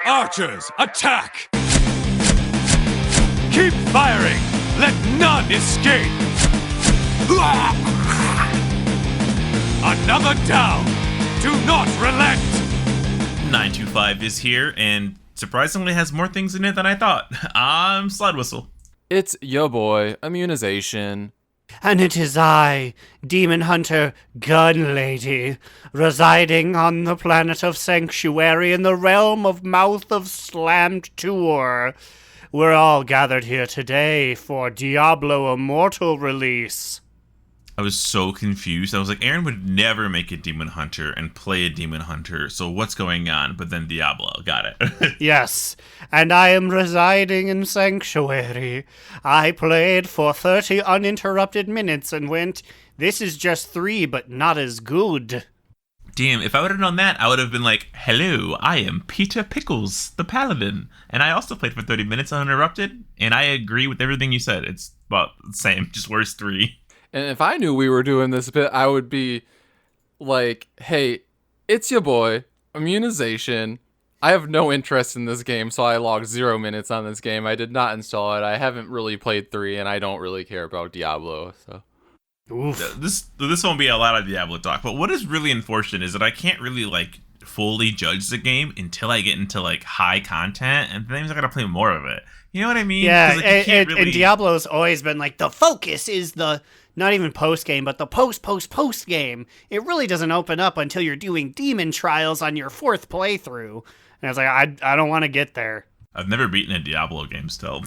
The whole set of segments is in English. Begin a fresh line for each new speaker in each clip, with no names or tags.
Archers, attack! Keep firing! Let none escape! Another down! Do not relent!
925 is here, and surprisingly has more things in it than I thought. I'm Slidewhistle.
It's yo boy, Immunization.
And it is I, Demon Hunter Gun Lady, residing on the planet of Sanctuary in the realm of Mouth of Slammed Tour. We're all gathered here today for Diablo Immortal release.
I was so confused. I was like, Aaron would never make a Demon Hunter and play a Demon Hunter, so what's going on? But then Diablo, got it.
Yes, and I am residing in Sanctuary. I played for 30 uninterrupted minutes and went, this is just 3, but not as good.
Damn, if I would have known that, I would have been like, hello, I am Peter Pickles, the Paladin. And I also played for 30 minutes uninterrupted, and I agree with everything you said. It's about the same, just worse 3.
And if I knew we were doing this bit, I would be like, hey, it's your boy, Immunization. I have no interest in this game, so I logged 0 minutes on this game. I did not install it. I haven't really played 3, and I don't really care about Diablo, so.
Oof.
This won't be a lot of Diablo talk, but what is really unfortunate is that I can't really, like, fully judge the game until I get into, like, high content, and then I gotta play more of it. You know what I mean?
Yeah,
like,
and Diablo's always been like, the focus is the, not even post-game, but the post-game. It really doesn't open up until you're doing demon trials on your 4th playthrough. And I was like, I don't want to get there.
I've never beaten a Diablo game still.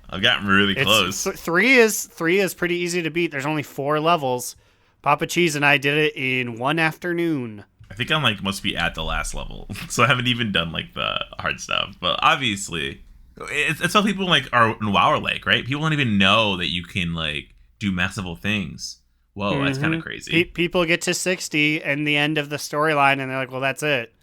I've gotten really close.
3 is pretty easy to beat. There's only 4 levels. Papa Cheese and I did it in 1 afternoon.
I think I'm like must be at the last level, so I haven't even done like the hard stuff. But obviously, it's how people like are in WoW like, right? People don't even know that you can like do massive things. Whoa, That's kind of crazy.
People get to 60 and the end of the storyline, and they're like, "Well, that's it."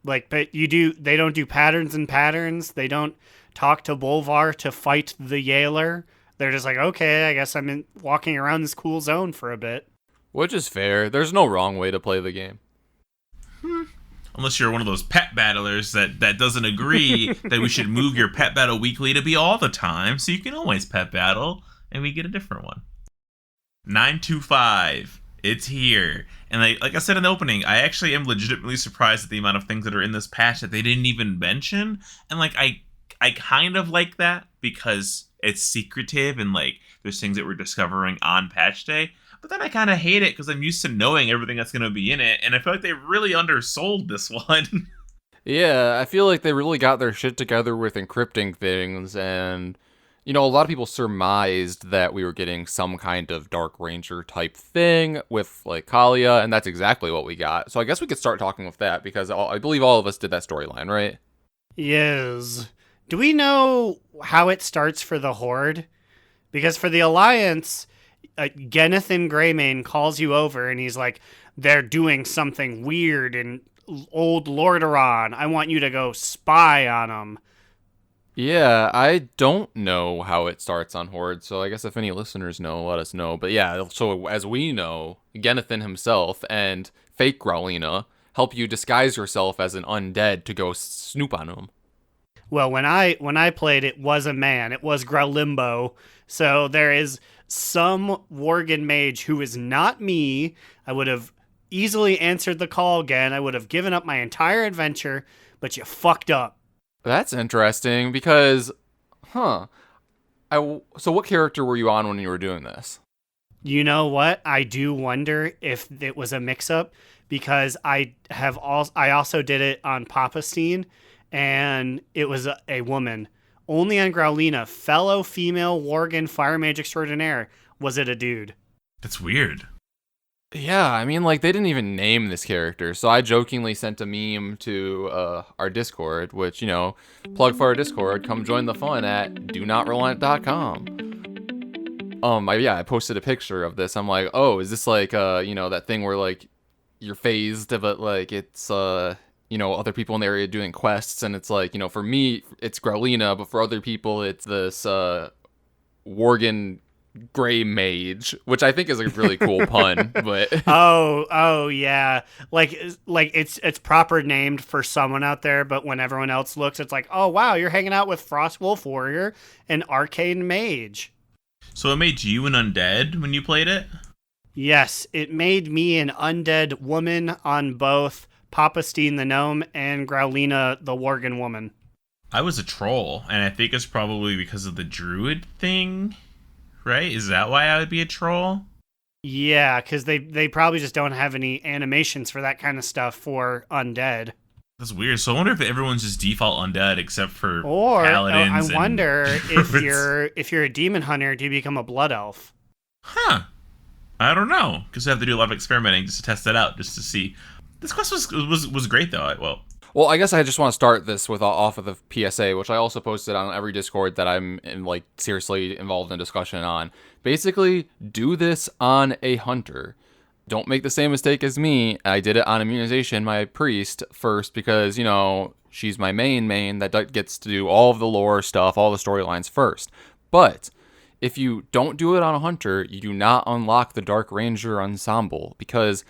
Like, but they don't do patterns and patterns. They don't talk to Bolvar to fight the Yaler. They're just like, okay, I guess I'm walking around this cool zone for a bit.
Which is fair. There's no wrong way to play the game.
Unless you're one of those pet battlers that doesn't agree that we should move your pet battle weekly to be all the time, so you can always pet battle, and we get a different one. 925. It's here. And like I said in the opening, I actually am legitimately surprised at the amount of things that are in this patch that they didn't even mention. And like I kind of like that because it's secretive and like there's things that we're discovering on patch day. But then I kind of hate it because I'm used to knowing everything that's going to be in it. And I feel like they really undersold this one.
Yeah, I feel like they really got their shit together with encrypting things. And, you know, a lot of people surmised that we were getting some kind of Dark Ranger type thing with, like, Kalia. And that's exactly what we got. So I guess we could start talking with that because I believe all of us did that storyline, right?
Yes. Do we know how it starts for the Horde? Because for the Alliance, Genethan Greymane calls you over and he's like, they're doing something weird in old Lordaeron. I want you to go spy on them.
Yeah, I don't know how it starts on Horde, so I guess if any listeners know, let us know. But yeah, so as we know, Genethan himself and fake Growlina help you disguise yourself as an undead to go snoop on him.
Well, when I played, it was a man. It was Growlimbo. So there is some Worgen mage who is not me. I would have easily answered the call again. I would have given up my entire adventure, but you fucked up.
That's interesting because, so what character were you on when you were doing this?
You know what? I do wonder if it was a mix-up because I also did it on Papastine, and it was a woman. Only on Growlina, fellow female Worgen fire mage extraordinaire, was it a dude.
That's weird.
Yeah, I mean, like, they didn't even name this character, so I jokingly sent a meme to our Discord, which, you know, plug for our Discord, come join the fun at donotrelent.com. I posted a picture of this. I'm like, oh, is this like, that thing where, like, you're phased, but, like, it's, other people in the area doing quests, and it's like, for me, it's Growlina, but for other people, it's this Worgen gray mage, which I think is a really cool pun, but
Oh yeah. Like it's proper named for someone out there, but when everyone else looks, it's like, oh wow, you're hanging out with Frostwolf Warrior and Arcane Mage.
So it made you an undead when you played it?
Yes, it made me an undead woman on both Papastine the Gnome and Growlina the Worgen Woman.
I was a troll, and I think it's probably because of the druid thing, right? Is that why I would be a troll?
Yeah, because they probably just don't have any animations for that kind of stuff for undead.
That's weird. So I wonder if everyone's just default undead except for
Or
paladins.
I wonder if you're a demon hunter, do you become a blood elf?
Huh. I don't know, because I have to do a lot of experimenting just to test that out, just to see. This quest was great though.
well, I guess I just want to start this with off of the PSA, which I also posted on every Discord that I'm seriously involved in discussion on. Basically, do this on a hunter. Don't make the same mistake as me. I did it on Immunization, my priest, first, because, she's my main that gets to do all of the lore stuff, all the storylines first. But if you don't do it on a hunter, you do not unlock the Dark Ranger ensemble, because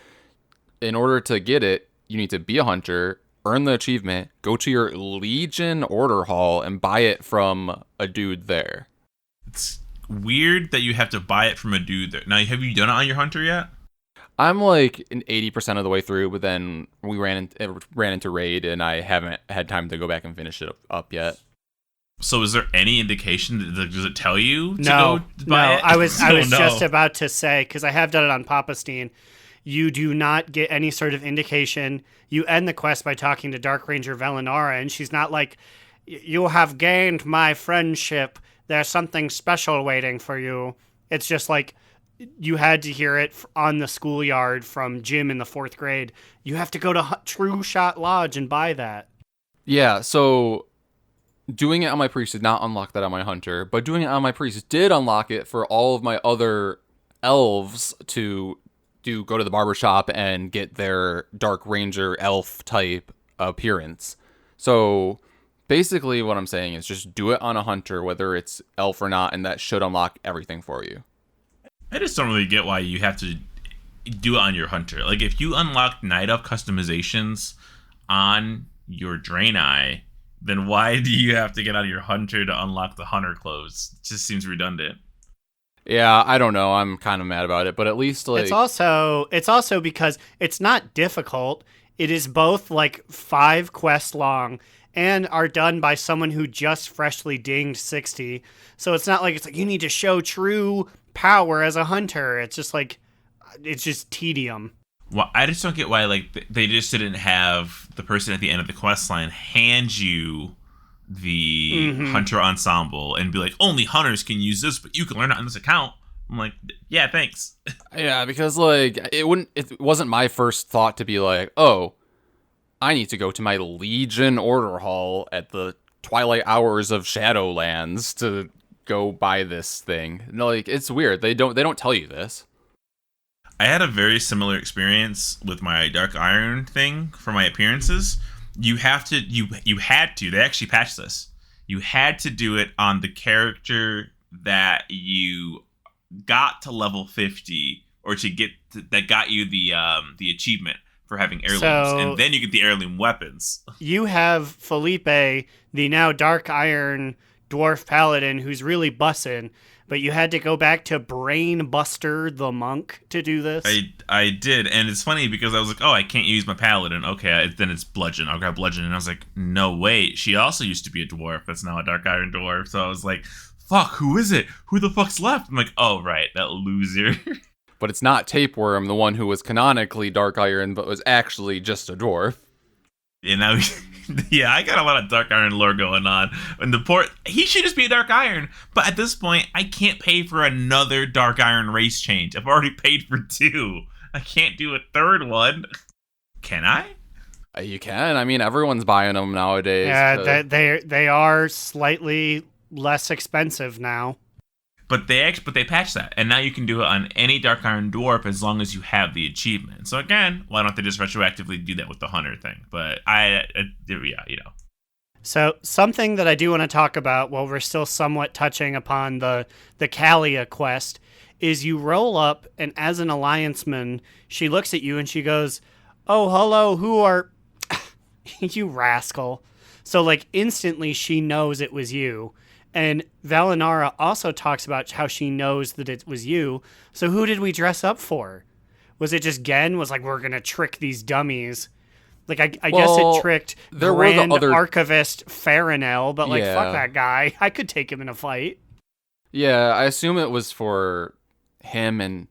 in order to get it, you need to be a hunter, earn the achievement, go to your Legion order hall, and buy it from a dude there.
It's weird that you have to buy it from a dude there. Now, have you done it on your hunter yet?
I'm like an 80% of the way through, but then we ran into raid, and I haven't had time to go back and finish it up yet.
So is there any indication? Does it tell you to
No,
go buy it?
I was just about to say, because I have done it on Papastine, you do not get any sort of indication. You end the quest by talking to Dark Ranger Velinara, and she's not like, you have gained my friendship. There's something special waiting for you. It's just like, you had to hear it on the schoolyard from Jim in the 4th grade. You have to go to True Shot Lodge and buy that.
Yeah, so doing it on my priest did not unlock that on my hunter, but doing it on my priest did unlock it for all of my other elves to go to the barbershop and get their Dark Ranger elf type appearance. So basically what I'm saying is just do it on a hunter, whether it's elf or not, and that should unlock everything for you.
I just don't really get why you have to do it on your hunter. Like, if you unlock Night Elf customizations on your Draenei, then why do you have to get out of your hunter to unlock the hunter clothes? It just seems redundant.
Yeah, I don't know. I'm kind of mad about it, but at least
It's also because it's not difficult. It is both 5 quests long and are done by someone who just freshly dinged 60. So it's not like you need to show true power as a hunter. It's just tedium.
Well, I just don't get why they just didn't have the person at the end of the quest line hand you the hunter ensemble and be like, only hunters can use this, but you can learn it on this account. I'm like, yeah, thanks.
Yeah, because it wasn't my first thought to be like, oh, I need to go to my Legion order hall at the twilight hours of Shadowlands to go buy this thing. No, it's weird. They don't tell you this.
I had a very similar experience with my Dark Iron thing for my appearances. You had to, they actually patched this. You had to do it on the character that you got to level 50 or that got you the achievement for having heirlooms, and then you get the heirloom weapons. You
have Felipe, the now Dark Iron dwarf paladin, who's really bussin', but you had to go back to Brainbuster the monk to do this.
I did, and it's funny because I was like, oh, I can't use my paladin. Okay, then it's bludgeon. I'll grab bludgeon, and I was like, no, wait, she also used to be a dwarf. That's now a Dark Iron dwarf. So I was like, fuck, who is it? Who the fuck's left? I'm like, oh, right, that loser.
But it's not Tapeworm, the one who was canonically Dark Iron, but was actually just a dwarf.
And now, yeah, I got a lot of Dark Iron lore going on. And he should just be a Dark Iron. But at this point, I can't pay for another Dark Iron race change. I've already paid for 2. I can't do a 3rd one. Can I?
You can. I mean, everyone's buying them nowadays.
Yeah, they are slightly less expensive now.
But they patched that, and now you can do it on any Dark Iron Dwarf as long as you have the achievement. So again, why don't they just retroactively do that with the Hunter thing? But
So something that I do want to talk about while we're still somewhat touching upon the Kalia quest is you roll up, and as an allianceman, she looks at you and she goes, "Oh, hello, who are you rascal?" So like instantly she knows it was you. And Valinara also talks about how she knows that it was you. So who did we dress up for? Was it just Gen was like, we're going to trick these dummies? Like, I guess it tricked Grand Archivist Farinel, but like, fuck that guy. I could take him in a fight.
Yeah, I assume it was for him, and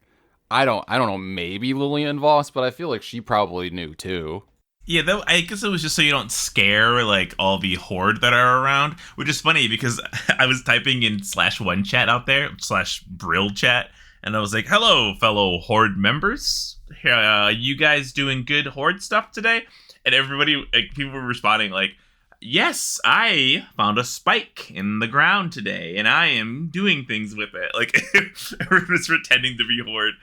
I don't know, maybe Lillian Voss, but I feel like she probably knew too.
Yeah, though, I guess it was just so you don't scare, like, all the horde that are around, which is funny because I was typing in /1 chat out there, /Brill chat, and I was like, hello, fellow horde members. You guys doing good horde stuff today? And everybody, like, people were responding like, yes, I found a spike in the ground today, and I am doing things with it. Like, everyone was pretending to be horde.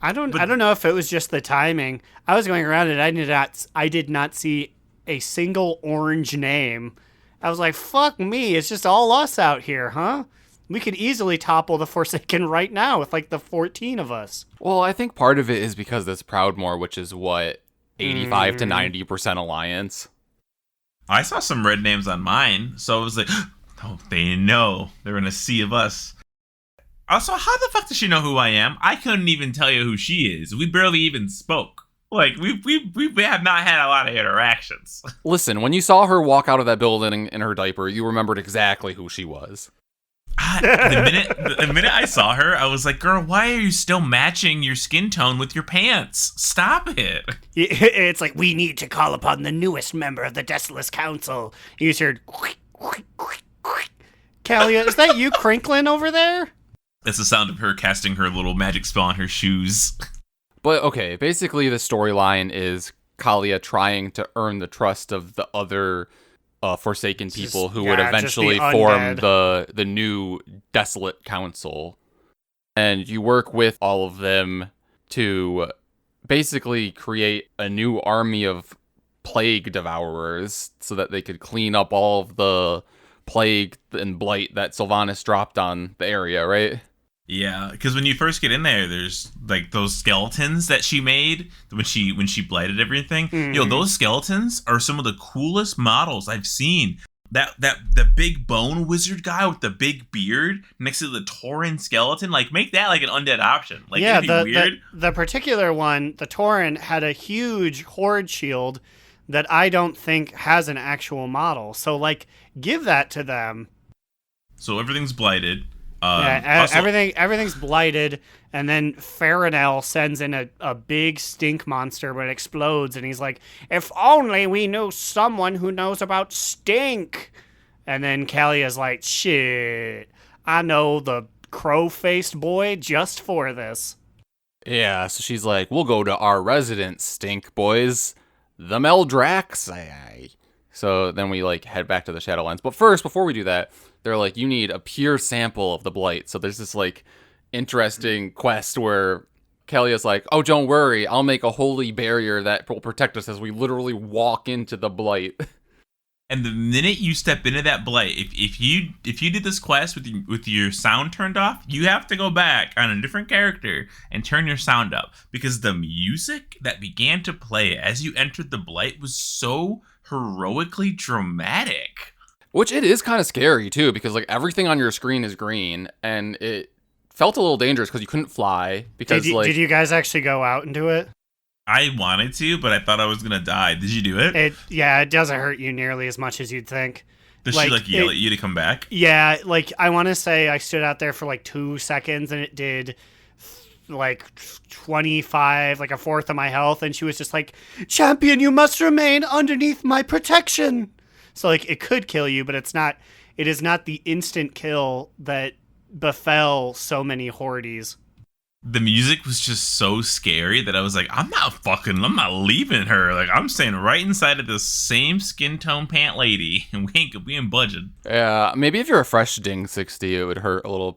I don't know if it was just the timing. I was going around and I did not see a single orange name. I was like, fuck me, it's just all us out here, huh? We could easily topple the Forsaken right now with like the 14 of us.
Well, I think part of it is because it's Proudmoore, which is what, 85 to 90% alliance.
I saw some red names on mine, so I was like, oh, they know. They're in a sea of us. Also, how the fuck does she know who I am? I couldn't even tell you who she is. We barely even spoke. Like, we have not had a lot of interactions.
Listen, when you saw her walk out of that building in her diaper, you remembered exactly who she was.
The minute I saw her, I was like, girl, why are you still matching your skin tone with your pants? Stop it.
It's like, we need to call upon the newest member of the Desolace Council. You just heard, Kalia, is that you crinkling over there?
That's the sound of her casting her little magic spell on her shoes.
But okay, basically the storyline is Kalia trying to earn the trust of the other Forsaken people who would eventually form the new Desolate Council. And you work with all of them to basically create a new army of plague devourers so that they could clean up all of the plague and blight that Sylvanas dropped on the area, right?
Yeah, because when you first get in there, there's like those skeletons that she made when she blighted everything.
Mm.
Yo, those skeletons are some of the coolest models I've seen. The big bone wizard guy with the big beard next to the Tauren skeleton, like make that like an undead option. Like,
yeah,
it'd be weird.
The particular one, the Tauren, had a huge horde shield that I don't think has an actual model. So like, give that to them.
So everything's blighted.
Everything's blighted, and then Farinel sends in a big stink monster, but it explodes, and he's like, if only we knew someone who knows about stink. And then Kalia's like, shit, I know the crow-faced boy just for this.
Yeah, so she's like, we'll go to our resident stink boys, the Meldrax. So then we like head back to the Shadowlands. But first, before we do that, they're like, you need a pure sample of the blight. So there's this like interesting quest where Kalia's like, oh, don't worry, I'll make a holy barrier that will protect us as we literally walk into the blight.
And the minute you step into that blight, if you did this quest with your sound turned off, you have to go back on a different character and turn your sound up, because the music that began to play as you entered the blight was so heroically dramatic.
Which it is kind of scary too, because like everything on your screen is green, and it felt a little dangerous because you couldn't fly. Because
did you guys actually go out and do it?
I wanted to, but I thought I was gonna die. Did you do it?
It doesn't hurt you nearly as much as you'd think.
Does she like yell at you to come back?
Yeah, like I want to say I stood out there for like 2 seconds, and it did like 25, like a fourth of my health, and she was just like, "Champion, you must remain underneath my protection." So like it could kill you, but it is not the instant kill that befell so many hordes.
The music was just so scary that I was like, I'm not leaving her. Like, I'm staying right inside of this same skin tone pant lady, and we ain't budging.
Yeah, maybe if you're a fresh Ding 60, it would hurt a little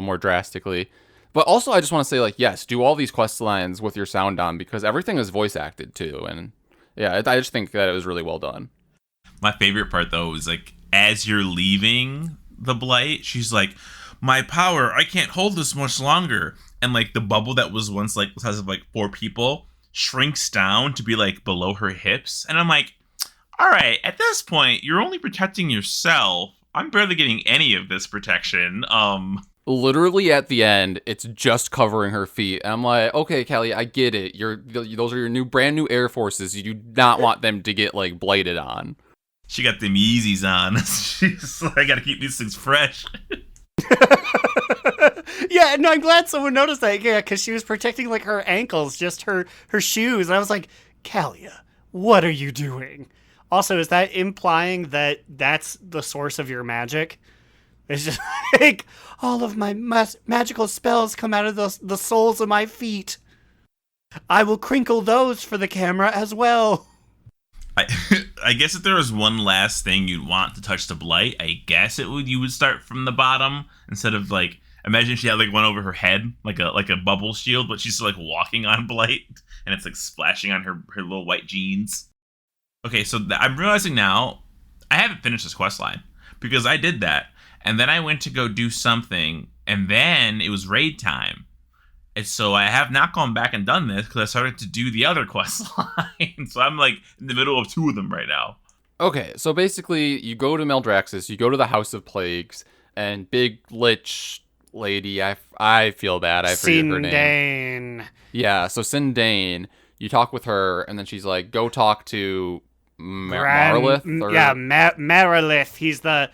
more drastically. But also, I just want to say, like, yes, do all these quest lines with your sound on, because everything is voice acted too, and yeah, I just think that it was really well done.
My favorite part, though, is like as you're leaving the blight, she's like, "My power, I can't hold this much longer." And like the bubble that was once like the size of like 4 people shrinks down to be like below her hips. And I'm like, all right, at this point, you're only protecting yourself. I'm barely getting any of this protection.
Literally at the end, it's just covering her feet. And I'm like, okay, Callie, I get it. Those are your brand new Air Forces. You do not want them to get like blighted on.
She got them Yeezys on. She's like, I gotta keep these things fresh.
Yeah, no, I'm glad someone noticed that. Yeah, because she was protecting like her ankles, just her shoes. And I was like, Kalia, what are you doing? Also, is that implying that that's the source of your magic? It's just like, all of my magical spells come out of the soles of my feet. I will crinkle those for the camera as well.
I guess if there was one last thing you'd want to touch the blight, I guess you would start from the bottom instead of like, imagine if she had like one over her head, like a bubble shield, but she's like walking on blight and it's like splashing on her little white jeans. Okay, so I'm realizing now I haven't finished this quest line because I did that. And then I went to go do something, and then it was raid time. And so I have not gone back and done this because I started to do the other quest line. So I'm like in the middle of 2 of them right now.
Okay, so basically you go to Teldrassil, you go to the House of Plagues, and big lich lady, I feel bad, I forget her name.
Sindane.
Yeah, so Sindane, you talk with her, and then she's like, go talk to Marilith?
Yeah, Marilith. He's the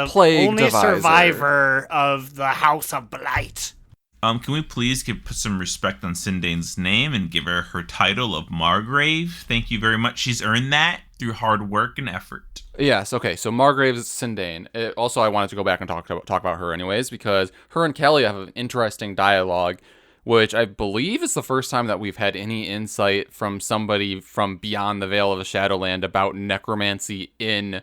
plague
only
divisor.
survivor of the House of Blight.
Can we please put some respect on Sindane's name and give her title of Margrave? Thank you very much. She's earned that through hard work and effort.
Yes, okay, so Margrave is Sindane. Also, I wanted to go back and talk about her anyways, because her and Kelly have an interesting dialogue, which I believe is the first time that we've had any insight from somebody from beyond the Veil of the Shadowland about necromancy in,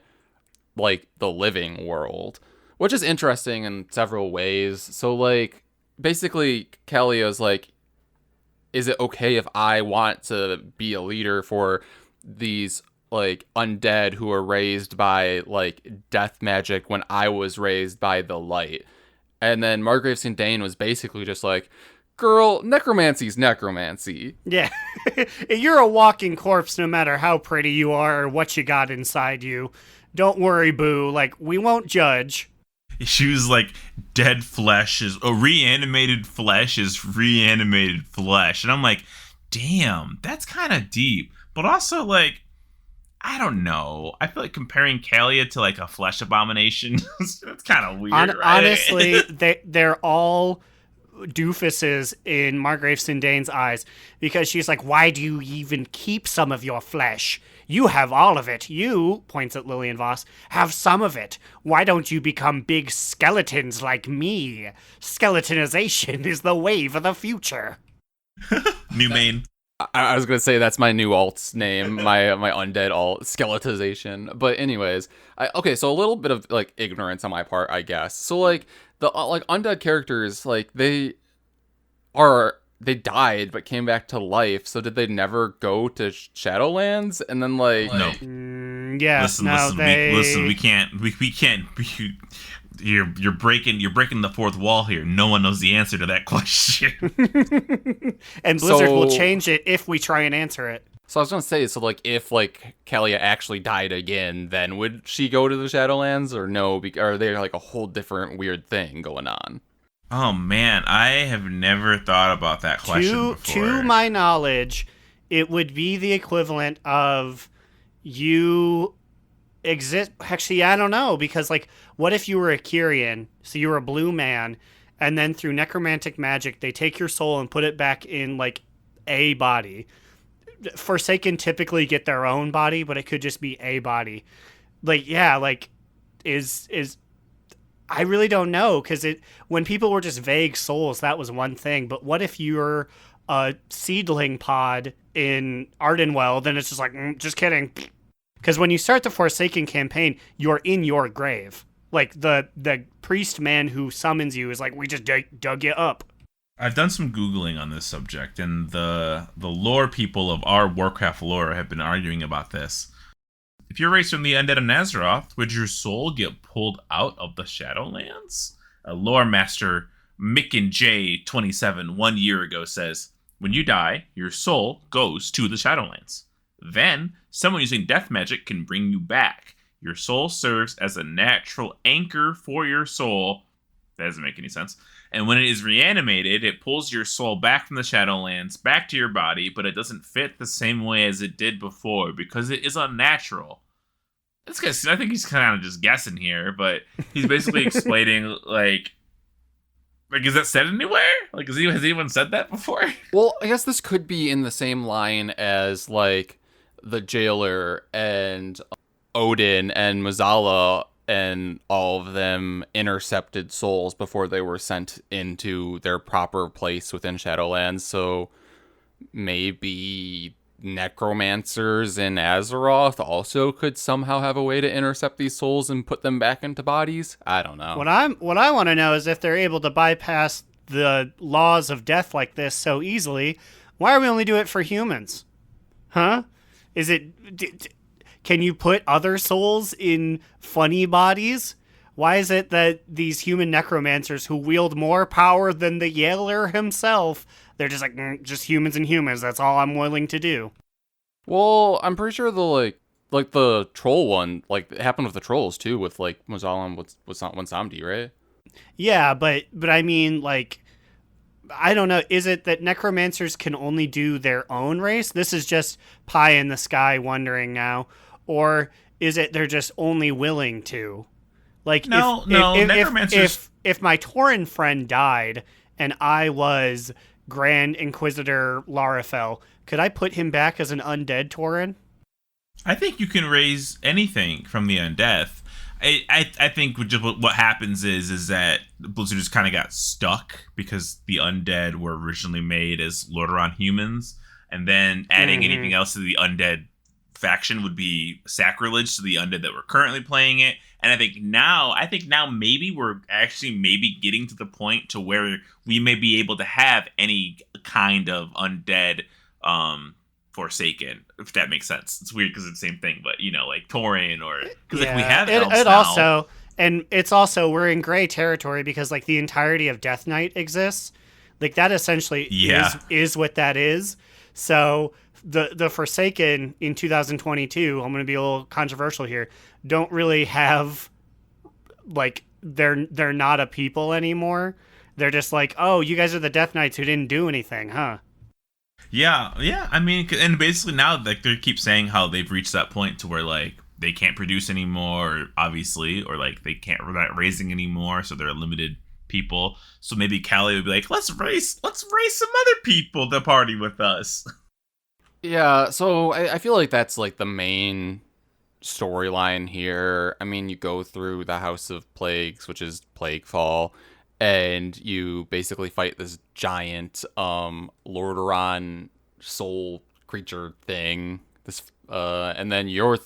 like, the living world, which is interesting in several ways. So, like, basically, Kelly is like, is it okay if I want to be a leader for these, like, undead who are raised by, like, death magic when I was raised by the light? And then Margrave Sindane was basically just like, girl, necromancy's necromancy.
Yeah. You're a walking corpse no matter how pretty you are or what you got inside you. Don't worry, boo. Like, we won't judge.
She was like, dead flesh is, reanimated flesh is reanimated flesh. And I'm like, damn, that's kind of deep. But also, like, I don't know. I feel like comparing Kalia to, like, a flesh abomination, that's kind of weird, right?
Honestly, they're all doofuses in Margrave Sindane's eyes, because she's like, why do you even keep some of your flesh? You have all of it. You, points at Lillian Voss, have some of it. Why don't you become big skeletons like me? Skeletonization is the wave of the future.
New main.
I was gonna say that's my new alt's name, my undead alt, Skeletization. But anyways, okay, so a little bit of, like, ignorance on my part, I guess. So, like, the undead characters, like, they died but came back to life. So did they never go to Shadowlands? And then, like,
no.
Yeah.
Listen. We can't. You're breaking the fourth wall here. No one knows the answer to that question.
And Blizzard will change it if we try and answer it.
So I was gonna say, so, like, if, like, Kalia actually died again, then would she go to the Shadowlands or no? Or are there, like, a whole different weird thing going on?
Oh man, I have never thought about that question before.
To my knowledge, it would be the equivalent of you exist. Actually, I don't know, because, like, what if you were a Kyrian? So you were a blue man, and then through necromantic magic, they take your soul and put it back in, like, a body. Forsaken typically get their own body, but it could just be a body. Like, yeah, like, is I really don't know, because when people were just vague souls, that was one thing. But what if you're a seedling pod in Ardenwell? Then it's just like, just kidding. Because when you start the Forsaken campaign, you're in your grave. Like, the priest man who summons you is like, we just dug you up.
I've done some Googling on this subject, and the lore people of our Warcraft lore have been arguing about this. If you're raised from the undead of Nazaroth, would your soul get pulled out of the Shadowlands? Lore Master Mick J 27 1 year ago says, when you die, your soul goes to the Shadowlands. Then, someone using death magic can bring you back. Your soul serves as a natural anchor for your soul. That doesn't make any sense. And when it is reanimated, it pulls your soul back from the Shadowlands, back to your body, but it doesn't fit the same way as it did before because it is unnatural. This guy, I think he's kind of just guessing here, but he's basically explaining, like, is that said anywhere? Like, has anyone said that before?
Well, I guess this could be in the same line as, like, the jailer and Odin and Mazala and all of them intercepted souls before they were sent into their proper place within Shadowlands. So maybe necromancers in Azeroth also could somehow have a way to intercept these souls and put them back into bodies. I don't know.
What I want to know is if they're able to bypass the laws of death like this so easily, why are we only doing it for humans? Huh? Is it... Can you put other souls in funny bodies? Why is it that these human necromancers who wield more power than the Yaler himself, they're just like, just humans and humans, that's all I'm willing to do?
Well, I'm pretty sure the, like the troll one, like, it happened with the trolls, too, with, like, Mazala and Wansamdi, right?
Yeah, but I mean, like, I don't know. Is it that necromancers can only do their own race? This is just pie in the sky wondering now. Or is it they're just only willing to? Like,
necromancers...
if my Tauren friend died and I was Grand Inquisitor Larafel, could I put him back as an undead Tauren?
I think you can raise anything from the undead. I think what happens is that Blizzard just kind of got stuck because the undead were originally made as Lordaeron humans, and then adding anything else to the undead faction would be sacrilege to the undead that were currently playing it. And I think now maybe we're actually getting to the point to where we may be able to have any kind of undead Forsaken, if that makes sense. It's weird because it's the same thing, but like Tauren or because we have elves
it
now.
Also, and it's also we're in gray territory because like the entirety of Death Knight exists. Like that essentially is what that is. So the Forsaken in 2022, I'm going to be a little controversial here, don't really have, like, they're not a people anymore. They're just like, oh, you guys are the Death Knights who didn't do anything, huh?
Yeah. I mean, and basically now, like, they keep saying how they've reached that point to where, like, they can't produce anymore, obviously, or, like, they're not raising anymore, so they're a limited people. So maybe Callie would be like, let's raise some other people to party with us.
Yeah, so I feel like that's, like, the main storyline here. I mean, you go through the House of Plagues, which is Plaguefall, and you basically fight this giant Lordaeron soul creature thing. And then your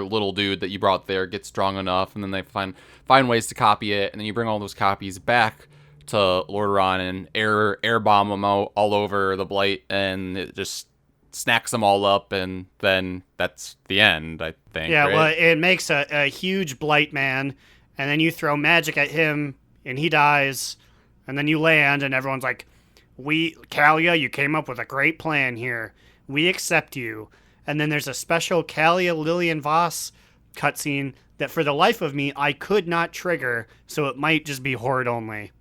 little dude that you brought there gets strong enough, and then they find ways to copy it, and then you bring all those copies back to Lordaeron and air bomb them all over the Blight, and it just snacks them all up, and then that's the end, I think.
Yeah,
right?
well, it makes a huge Blight man, and then you throw magic at him, and he dies, and then you land, and everyone's like, Kalia, you came up with a great plan here. We accept you. And then there's a special Kalia Lillian Voss cutscene that for the life of me, I could not trigger, so it might just be Horde only.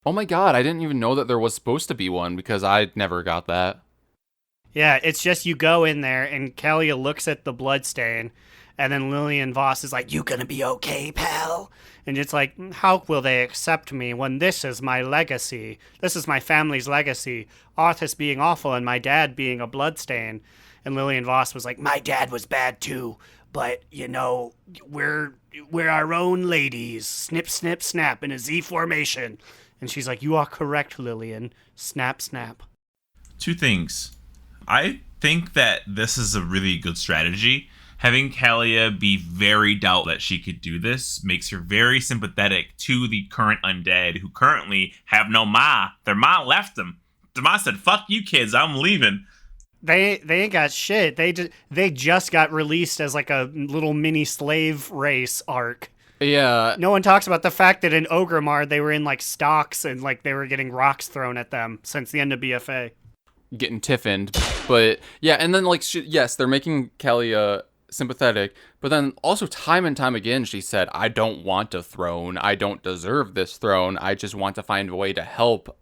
Oh my god, I didn't even know that there was supposed to be one, because I never got that.
Yeah, it's just you go in there, and Kalia looks at the bloodstain, and then Lillian Voss is like, you gonna be okay, pal? And it's like, how will they accept me when this is my legacy? This is my family's legacy. Arthas being awful and my dad being a bloodstain. And Lillian Voss was like, my dad was bad too, but, we're our own ladies. Snip, snip, snap in a Z formation. And she's like, you are correct, Lillian. Snap, snap.
Two things. I think that this is a really good strategy. Having Kalia be very doubtful that she could do this makes her very sympathetic to the current undead who currently have no ma. Their ma left them. Their ma said, fuck you kids, I'm leaving.
They ain't got shit. They just got released as like a little mini slave race arc.
Yeah.
No one talks about the fact that in Ogrimmar they were in like stocks and like they were getting rocks thrown at them since the end of BFA.
Getting tiffined. But yeah, and then like yes, they're making Kalia sympathetic, but then also time and time again she said, I don't want a throne. I don't deserve this throne. I just want to find a way to help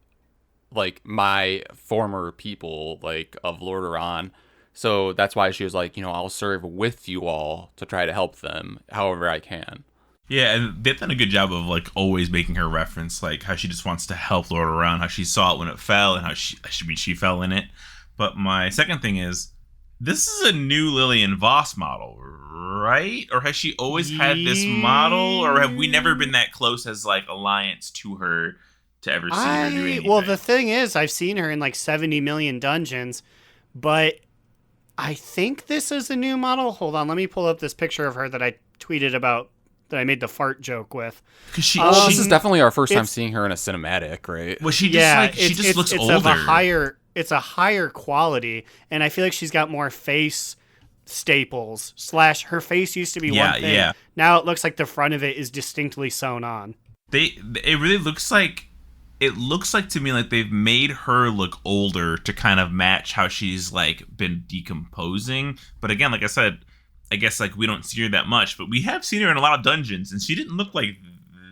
like my former people like of Lordaeron. So that's why she was like, I'll serve with you all to try to help them however I can.
Yeah, and they've done a good job of like always making her reference like how she just wants to help Lordaeron, how she saw it when it fell, and how she fell in it. But my second thing is, this is a new Lillian Voss model, right? Or has she always had this model, or have we never been that close as like alliance to her to ever see her do anything?
Well, the thing is, I've seen her in like 70 million dungeons, but I think this is a new model. Hold on, let me pull up this picture of her that I tweeted about, that I made the fart joke with.
Because
this is definitely our first time seeing her in a cinematic, right?
Well, she just looks older.
It's a higher quality, and I feel like she's got more face staples. / her face used to be one thing. Yeah. Now it looks like the front of it is distinctly sewn on.
It really looks like, to me like they've made her look older to kind of match how she's like been decomposing. But again, like I said, I guess like we don't see her that much, but we have seen her in a lot of dungeons, and she didn't look like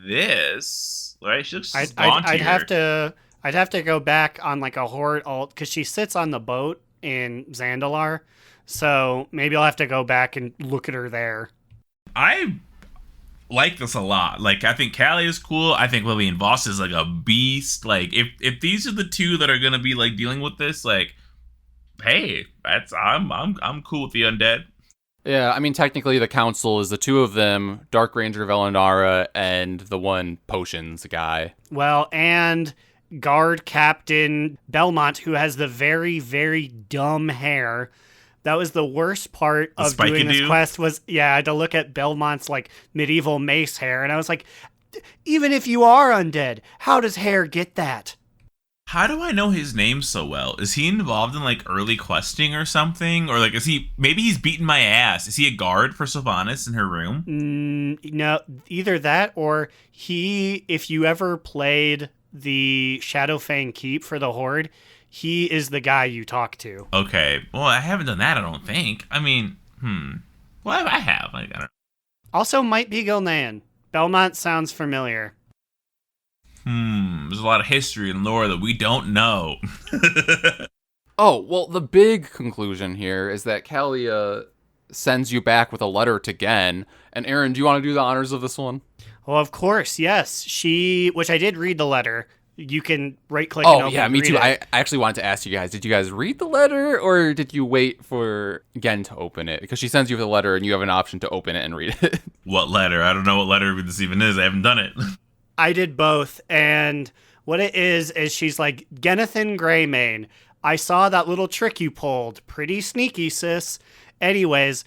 this, right? She looks gauntier.
I'd have to go back on like a horde alt because she sits on the boat in Zandalar, so maybe I'll have to go back and look at her there.
I like this a lot. Like, I think Callie is cool. I think Lillian Voss is like a beast. Like, if these are the two that are gonna be like dealing with this, like, hey, I'm cool with the undead.
Yeah, I mean, technically the council is the two of them, Dark Ranger Velenara and the one potions guy.
Well, and guard captain Belmont, who has the very, very dumb hair. That was the worst part of doing this quest was, I had to look at Belmont's like medieval mace hair, and I was like, even if you are undead, how does hair get that?
How do I know his name so well? Is he involved in like early questing or something? Or like, maybe he's beating my ass. Is he a guard for Sylvanas in her room?
No, either that or if you ever played the Shadowfang Keep for the Horde, he is the guy you talk to.
Okay. Well, I haven't done that, I don't think. I mean, Well, I have. I don't know.
Also might be Gilnean. Belmont sounds familiar.
There's a lot of history and lore that we don't know.
Oh, well, the big conclusion here is that Kalia sends you back with a letter to Gen. And Aaron, do you want to do the honors of this one?
Well, of course, yes. Which I did read the letter. You can right-click and open. Oh, yeah,
me too.
It.
I actually wanted to ask you guys, did you guys read the letter, or did you wait for Gen to open it? Because she sends you the letter, and you have an option to open it and read it.
What letter? I don't know what letter this even is. I haven't done it.
I did both, and what it is she's like, Genethan Greymane, I saw that little trick you pulled. Pretty sneaky, sis. Anyways,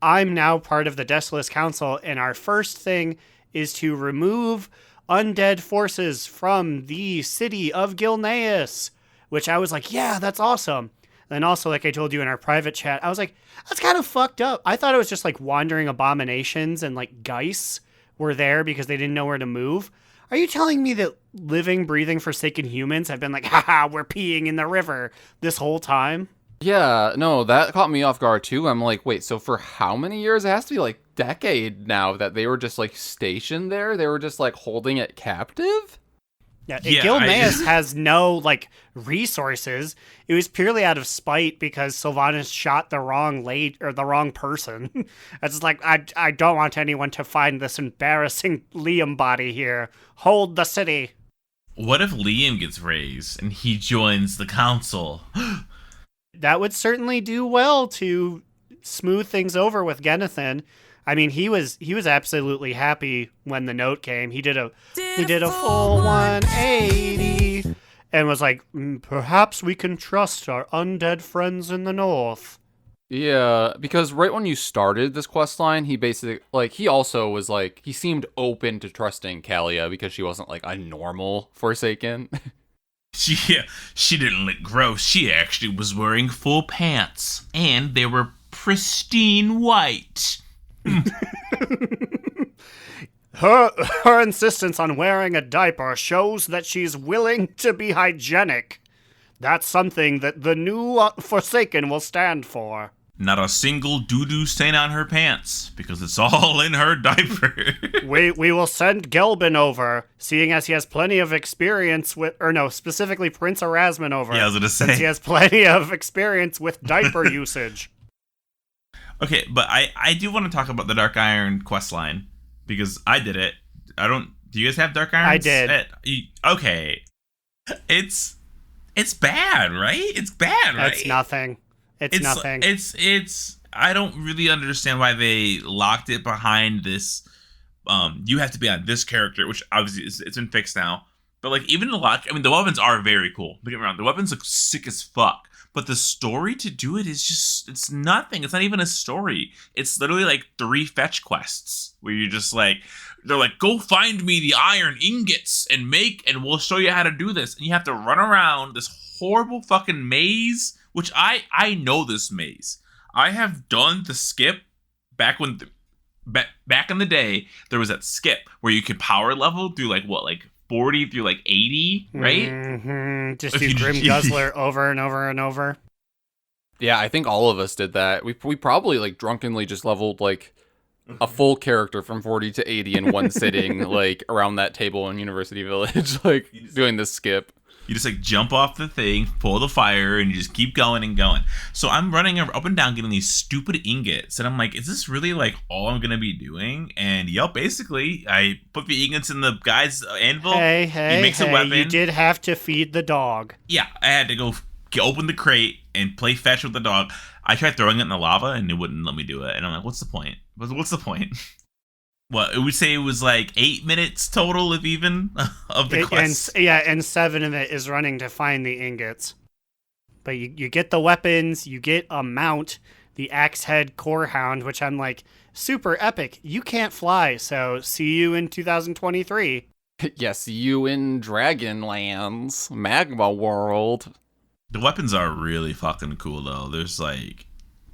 I'm now part of the Desolate Council, and our first thing is to remove undead forces from the city of Gilneas, which I was like, yeah, that's awesome. And also, like I told you in our private chat, I was like, that's kind of fucked up. I thought it was just like wandering abominations and like Geis were there because they didn't know where to move. Are you telling me that living, breathing, forsaken humans have been like, haha, we're peeing in the river this whole time?
Yeah, no, that caught me off guard too. I'm like, wait, so for how many years? It has to be like decade now that they were just like stationed there? They were just like holding it captive?
Yeah, Gilneas has no like resources. It was purely out of spite because Sylvanas shot the wrong person. It's just like, I don't want anyone to find this embarrassing Liam body here. Hold the city.
What if Liam gets raised and he joins the council?
That would certainly do well to smooth things over with Genethan. I mean, he was absolutely happy when the note came. He did a full 180 and was like, perhaps we can trust our undead friends in the north.
Yeah, because right when you started this quest line, he basically, like, he also was like, he seemed open to trusting Kalia because she wasn't like a normal Forsaken.
She didn't look gross. She actually was wearing full pants, and they were pristine white.
Her insistence on wearing a diaper shows that she's willing to be hygienic. That's something that the new Forsaken will stand for.
Not a single doo-doo stain on her pants, because it's all in her diaper.
We will send Gelbin over, seeing as he has plenty of experience with, specifically Prince Erasmus over.
Yeah, I was gonna say.
Since he has plenty of experience with diaper usage.
Okay, but I do want to talk about the Dark Iron questline, because I did it. Do you guys have Dark Irons?
I did.
Okay. It's bad, right? It's bad, right?
It's nothing. It's nothing.
It's I don't really understand why they locked it behind this you have to be on this character, which obviously it's been fixed now. But like even the weapons are very cool. Don't get me wrong, the weapons look sick as fuck. But the story to do it is it's nothing. It's not even a story. It's literally like 3 fetch quests where you're just like, they're like, go find me the iron ingots and we'll show you how to do this. And you have to run around this horrible fucking maze, which I know this maze. I have done the skip back when, back in the day, there was that skip where you could power level through like 40 through like 80, right?
Mm-hmm. Just do Grim Guzzler over and over and over.
Yeah, I think all of us did that. We probably like drunkenly just leveled like a full character from 40 to 80 in one sitting, like around that table in University Village, like doing this skip.
You just like jump off the thing, pull the fire, and you just keep going and going. So I'm running up and down getting these stupid ingots. And I'm like, is this really like all I'm going to be doing? And basically, I put the ingots in the guy's anvil.
He
makes a weapon.
You did have to feed the dog.
Yeah, I had to go open the crate and play fetch with the dog. I tried throwing it in the lava and it wouldn't let me do it. And I'm like, what's the point? What's the point? What, it would say it was like 8 minutes total, if even, of the quest.
And 7 of it is running to find the ingots. But you get the weapons, you get a mount, the Axe Head Core Hound, which I'm like, super epic. You can't fly, so see you in 2023.
Yes, see you in Dragonlands, Magma World.
The weapons are really fucking cool, though. There's like...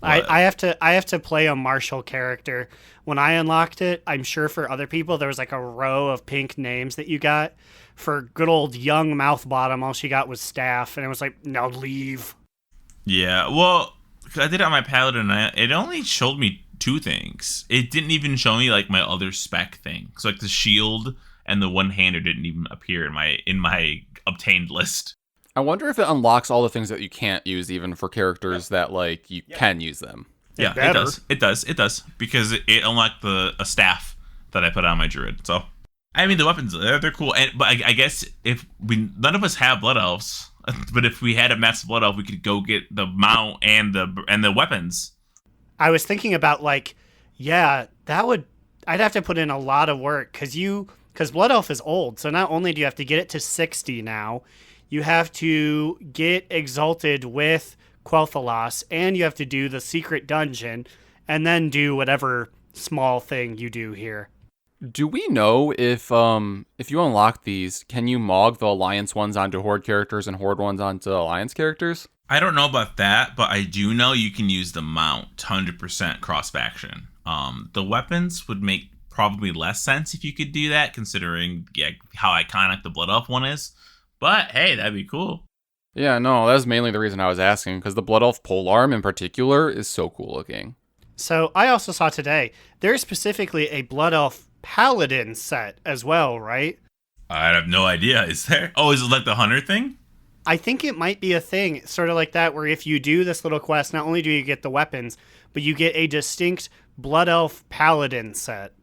I have to play a martial character. When I unlocked it, I'm sure for other people there was like a row of pink names that you got. For good old young Mouthbottom, all she got was staff, and it was like, now leave.
Yeah, well, I did it on my paladin, and it only showed me 2 things. It didn't even show me like my other spec thing. So like the shield and the one-hander didn't even appear in my obtained list.
I wonder if it unlocks all the things that you can't use, even for characters that like you can use them.
Yeah, it does. It does because it unlocked a staff that I put on my druid. So, I mean, the weapons they're cool, but I guess if none of us have blood elves, but if we had a massive blood elf, we could go get the mount and the weapons.
I was thinking about like, yeah, I'd have to put in a lot of work because blood elf is old, so not only do you have to get it to 60 now. You have to get exalted with Quel'Thalas, and you have to do the secret dungeon, and then do whatever small thing you do here.
Do we know if you unlock these, can you mog the Alliance ones onto Horde characters and Horde ones onto Alliance characters?
I don't know about that, but I do know you can use the mount 100% cross-faction. The weapons would make probably less sense if you could do that, considering how iconic the Blood Elf one is. But, hey, that'd be cool.
Yeah, no, that's mainly the reason I was asking, because the Blood Elf polearm in particular is so cool looking.
So, I also saw today, there's specifically a Blood Elf Paladin set as well, right?
I have no idea. Is there? Oh, is it like the Hunter thing?
I think it might be a thing, sort of like that, where if you do this little quest, not only do you get the weapons, but you get a distinct Blood Elf Paladin set.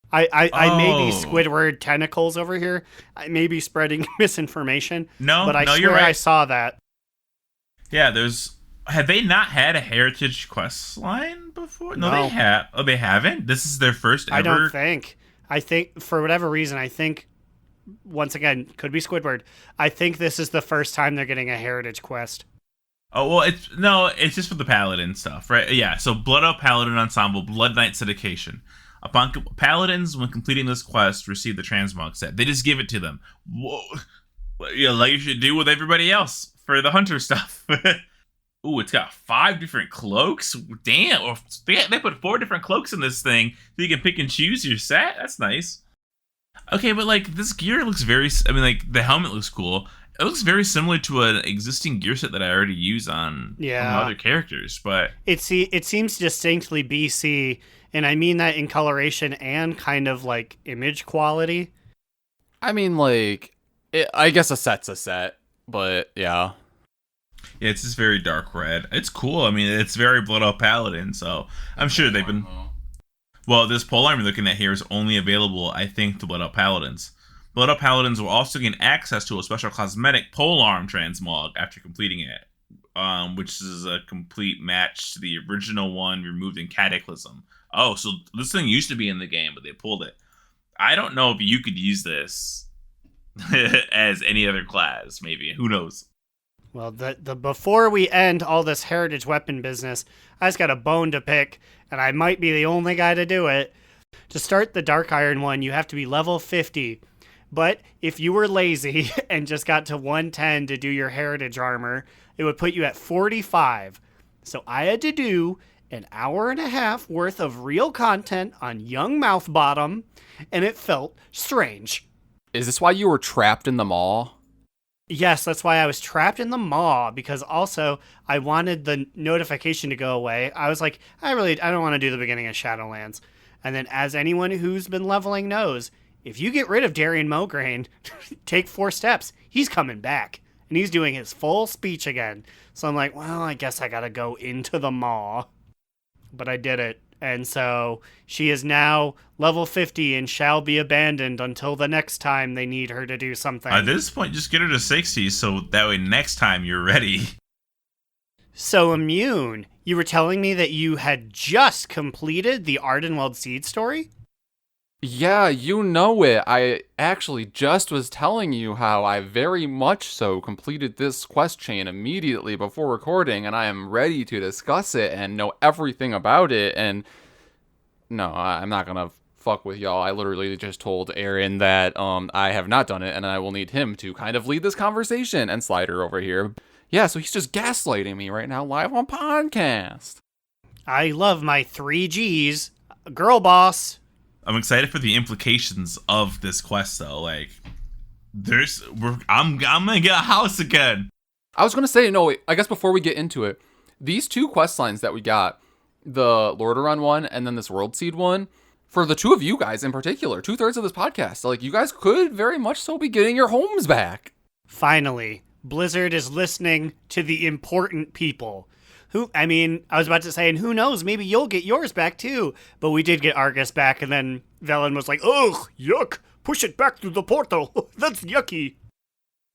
I may be Squidward tentacles over here. I may be spreading misinformation.
But
I swear
you're right.
I saw that.
Yeah, have they not had a heritage quest line before? No, they have. Oh, they haven't? This is their first ever?
I don't think. I think, for whatever reason, once again, could be Squidward, I think this is the first time they're getting a heritage quest.
Oh, well, it's just for the Paladin stuff, right? Yeah, so Blood Elf Paladin Ensemble, Blood Knight Syndication. Paladins, when completing this quest, receive the Transmog set. They just give it to them. Whoa. like you should do with everybody else for the hunter stuff. Ooh, it's got 5 different cloaks. Damn, or they put 4 different cloaks in this thing, so you can pick and choose your set. That's nice. Okay, but like this gear looks very. I mean, like the helmet looks cool. It looks very similar to an existing gear set that I already use on other characters. But
it seems distinctly BC, and I mean that in coloration and kind of like image quality.
I mean, like, I guess a set's a set, but yeah.
Yeah, it's just very dark red. It's cool. I mean, it's very Blood Up Paladin, so I'm sure they've been. Well, this pole arm you're looking at here is only available, I think, to Blood Up Paladins. Blood Up Paladins will also gain access to a special cosmetic polearm transmog after completing it, which is a complete match to the original one removed in Cataclysm. Oh, so this thing used to be in the game, but they pulled it. I don't know if you could use this as any other class, maybe. Who knows?
Well, the before we end all this heritage weapon business, I just got a bone to pick, and I might be the only guy to do it. To start the Dark Iron one, you have to be level 50. But if you were lazy and just got to 110 to do your heritage armor, it would put you at 45. So I had to do an hour and a half worth of real content on Young Mouthbottom, and it felt strange.
Is this why you were trapped in the mall?
Yes, that's why I was trapped in the maw, because also I wanted the notification to go away. I was like, I don't want to do the beginning of Shadowlands. And then as anyone who's been leveling knows, if you get rid of Darian Mograine, take 4 steps, he's coming back. And he's doing his full speech again. So I'm like, well, I guess I gotta go into the maw. But I did it. And so she is now level 50 and shall be abandoned until the next time they need her to do something.
At this point, just get her to 60 so that way next time you're ready.
So, Immune, you were telling me that you had just completed the Ardenweld Seed story?
Yeah, you know it. I actually just was telling you how I very much so completed this quest chain immediately before recording, and I am ready to discuss it and know everything about it. And no, I'm not gonna fuck with y'all. I literally just told Aaron that I have not done it, and I will need him to kind of lead this conversation. And Slider over here, yeah, so he's just gaslighting me right now live on podcast. I
love my 3 Gs. Girl boss.
I'm excited for the implications of this quest, though. Like, I'm gonna get a house again.
I was gonna say, no, wait, I guess before we get into it, these 2 quest lines that we got, the Lordaeron one and then this World Seed one, for the 2 of you guys in particular, 2/3 of this podcast, like, you guys could very much so be getting your homes back.
Finally, Blizzard is listening to the important people. I was about to say, and who knows, maybe you'll get yours back too. But we did get Argus back, and then Velen was like, ugh, yuck, push it back through the portal. That's yucky.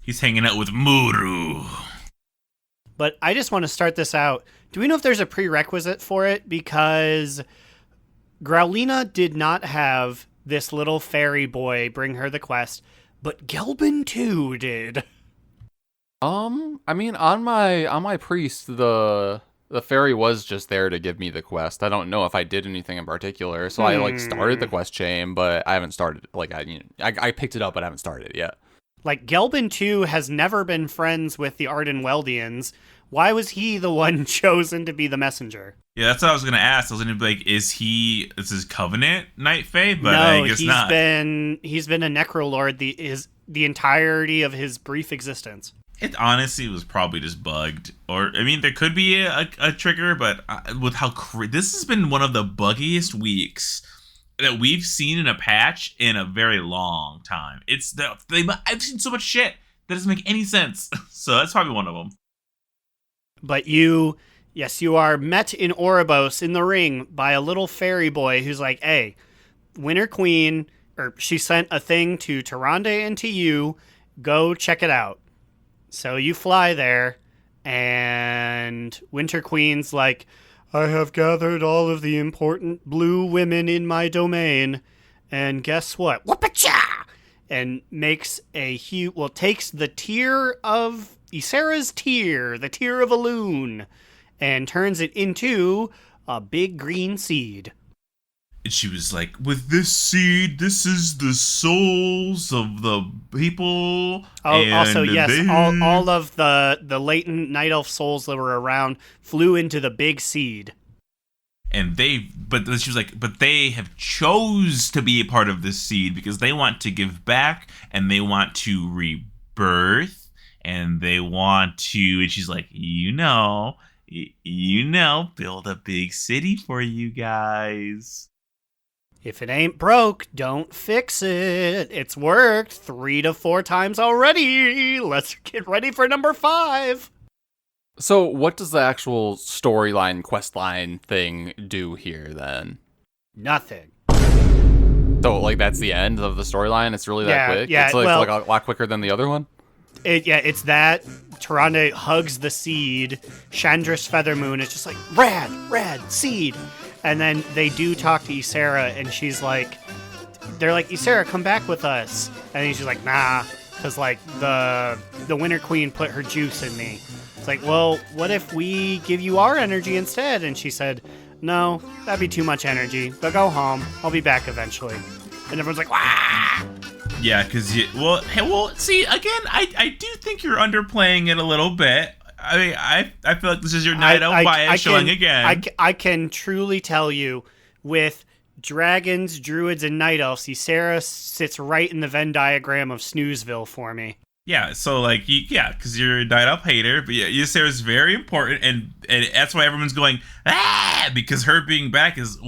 He's hanging out with Muru.
But I just want to start this out. Do we know if there's a prerequisite for it? Because Growlina did not have this little fairy boy bring her the quest, but Gelbin 2 did.
I mean, on my priest, the fairy was just there to give me the quest. I don't know if I did anything in particular, so I started the quest chain, but I haven't started. Like I picked it up, but I haven't started it yet.
Like Gelbin 2 has never been friends with the Ardenweldians. Why was he the one chosen to be the messenger?
Yeah, that's what I was gonna ask. I was gonna be like, is his Covenant Night Fae? But
no,
I guess
he's
not.
He's been a Necrolord the entirety of his brief existence.
It honestly was probably just bugged. Or, I mean, there could be a trigger, but with how this has been one of the buggiest weeks that we've seen in a patch in a very long time. I've seen so much shit that doesn't make any sense. So that's probably one of them.
But you are met in Oribos in the ring by a little fairy boy who's like, hey, Winter Queen, or she sent a thing to Tyrande and to you. Go check it out. So you fly there, and Winter Queen's like, I have gathered all of the important blue women in my domain, and guess what? Whoop-a-cha! And makes takes the tear of Ysera's tear, the tear of a loon, and turns it into a big green seed.
And she was like, with this seed, this is the souls of the people.
Oh, also,
and
yes,
they-
all of the latent night elf souls that were around flew into the big seed.
And but she was like, but they have chose to be a part of this seed because they want to give back and they want to rebirth and they want to, and she's like, build a big city for you guys.
If it ain't broke, don't fix it. It's worked 3 to 4 times already. Let's get ready for number 5.
So what does the actual storyline, questline thing do here then?
Nothing.
So, like, that's the end of the storyline? It's really that
Yeah,
quick?
yeah,
It's like,
well-
like a lot quicker than the other one?
It's that. Tyrande hugs the seed. Chandra's Feathermoon is just like, rad, seed. And then they do talk to Ysera, and she's like, they're like, Ysera, come back with us. And then she's like, nah, because, like, the Winter Queen put her juice in me. It's like, well, what if we give you our energy instead? And she said, no, that'd be too much energy. But go home. I'll be back eventually. And everyone's like, wah!
Yeah, because see, again, I do think you're underplaying it a little bit. I mean, I feel like this is your night out bias showing again.
I can truly tell you, with dragons, druids, and night elves, Ysera sits right in the Venn diagram of Snoozeville for me.
Yeah, so like, because you're a night up hater, but yeah, Ysera is very important, and that's why everyone's going because her being back is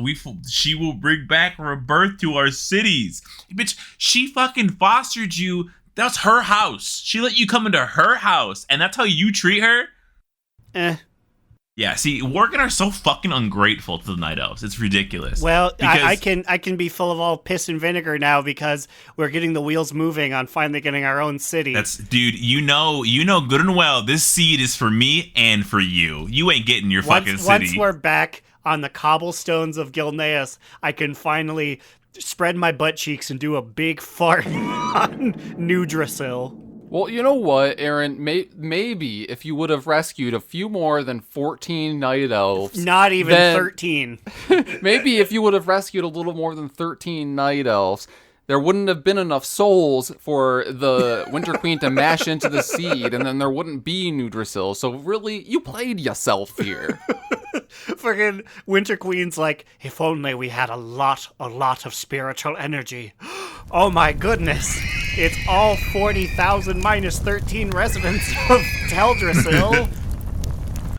she will bring back rebirth to our cities. Bitch, she fucking fostered you. That's her house. She let you come into her house, and that's how you treat her. Yeah, see, Worgen are so fucking ungrateful to the Night Elves. It's ridiculous.
Well, I
Because-
can be full of all piss and vinegar now because we're getting the wheels moving on finally getting our own city.
Dude, you know good and well, this seed is for me and for you. You ain't getting your fucking city.
Once we're back on the cobblestones of Gilneas, I can finally spread my butt cheeks and do a big fart on Teldrassil.
Well, you know what, Aaron? Maybe if you would have rescued a few more than 14 night elves...
Not even
then-
13.
Maybe if you would have rescued a little more than 13 night elves, there wouldn't have been enough souls for the Winter Queen to mash into the seed, and then there wouldn't be Teldrassil. So really, you played yourself here.
Friggin' Winter Queen's like, if only we had a lot of spiritual energy. Oh my goodness. It's all 40,000 minus 13 residents of Teldrassil.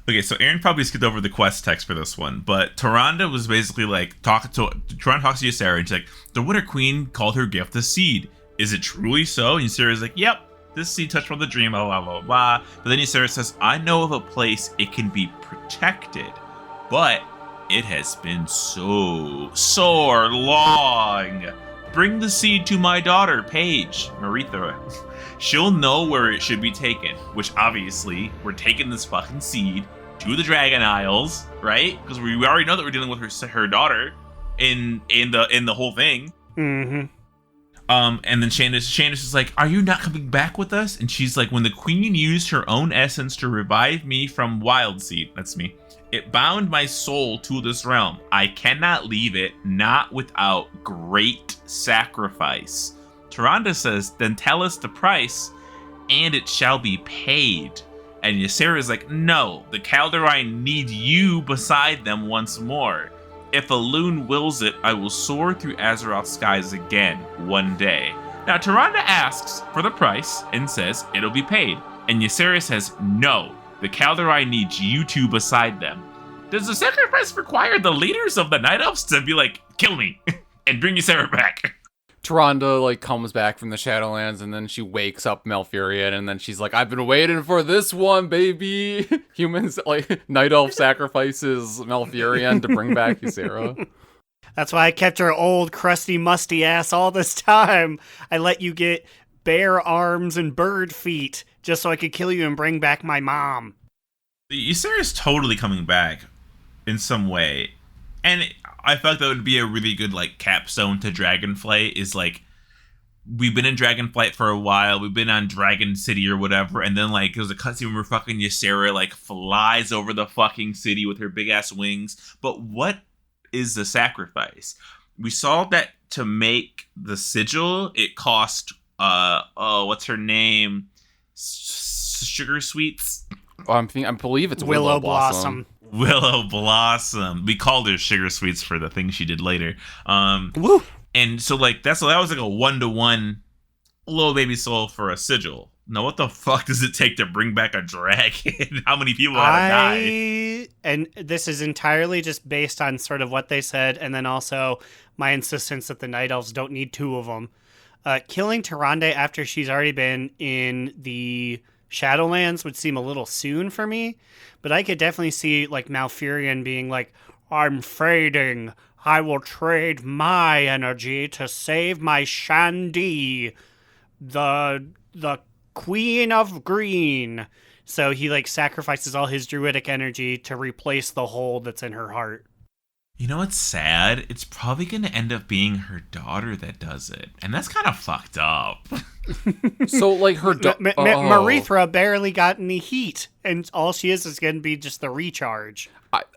Okay, so Aaron probably skipped over the quest text for this one, but Tyrande was basically like trying to talk to Ysera, and she's like, the Winter Queen called her gift a seed. Is it truly so? And Ysera's like, yep, this seed touched from the dream, blah, blah, blah, blah. But then Ysera says, I know of a place it can be protected, but it has been so long. Bring the seed to my daughter, Paige, Maritha. She'll know where it should be taken, which obviously we're taking this fucking seed to the Dragon Isles, right? Because we already know that we're dealing with her daughter in the whole thing.
Mm-hmm.
And then Shandice is like, are you not coming back with us? And she's like, when the queen used her own essence to revive me from Wild Seed, that's me, it bound my soul to this realm. I cannot leave it, not without great sacrifice. Tyrande says, then tell us the price, and it shall be paid. And Ysera is like, no, the Kaldorei need you beside them once more. If a loon wills it, I will soar through Azeroth's skies again, one day. Now, Tyrande asks for the price and says it'll be paid. And Ysera says, no, the Kaldorei needs you two beside them. Does the sacrifice require the leaders of the Night Elves to be like, kill me, and bring Ysera back?
Tyrande, like, comes back from the Shadowlands, and then she wakes up Malfurion, and then she's like, I've been waiting for this one, baby! Humans, like, Night Elf sacrifices Malfurion to bring back Ysera.
That's why I kept her old, crusty, musty ass all this time. I let you get bear arms and bird feet just so I could kill you and bring back my mom.
Ysera is totally coming back in some way. And I felt that would be a really good, like, capstone to Dragonflight, is, like, we've been in Dragonflight for a while, we've been on Dragon City or whatever, and then, like, there's a cutscene where fucking Ysera, like, flies over the fucking city with her big-ass wings. But what is the sacrifice? we saw that to make the sigil, it cost what's her name? Sugar Sweets.
I believe it's Willow Blossom.
Willow Blossom. We called her Sugar Sweets for the thing she did later.
Woo!
And so that was like a 1-to-1 little baby soul for a sigil. Now, what the fuck does it take to bring back a dragon? How many people gotta die?
And this is entirely just based on sort of what they said, and then also my insistence that the Night Elves don't need 2 of them. Killing Tyrande after she's already been in the Shadowlands would seem a little soon for me, but I could definitely see like Malfurion being like, I'm fading. I will trade my energy to save my Shandy, the Queen of Green. So he like sacrifices all his druidic energy to replace the hole that's in her heart.
You know what's sad? It's probably going to end up being her daughter that does it. And that's kind of fucked up.
So, like, her
Marithra barely got any heat, and all she is going to be just the recharge.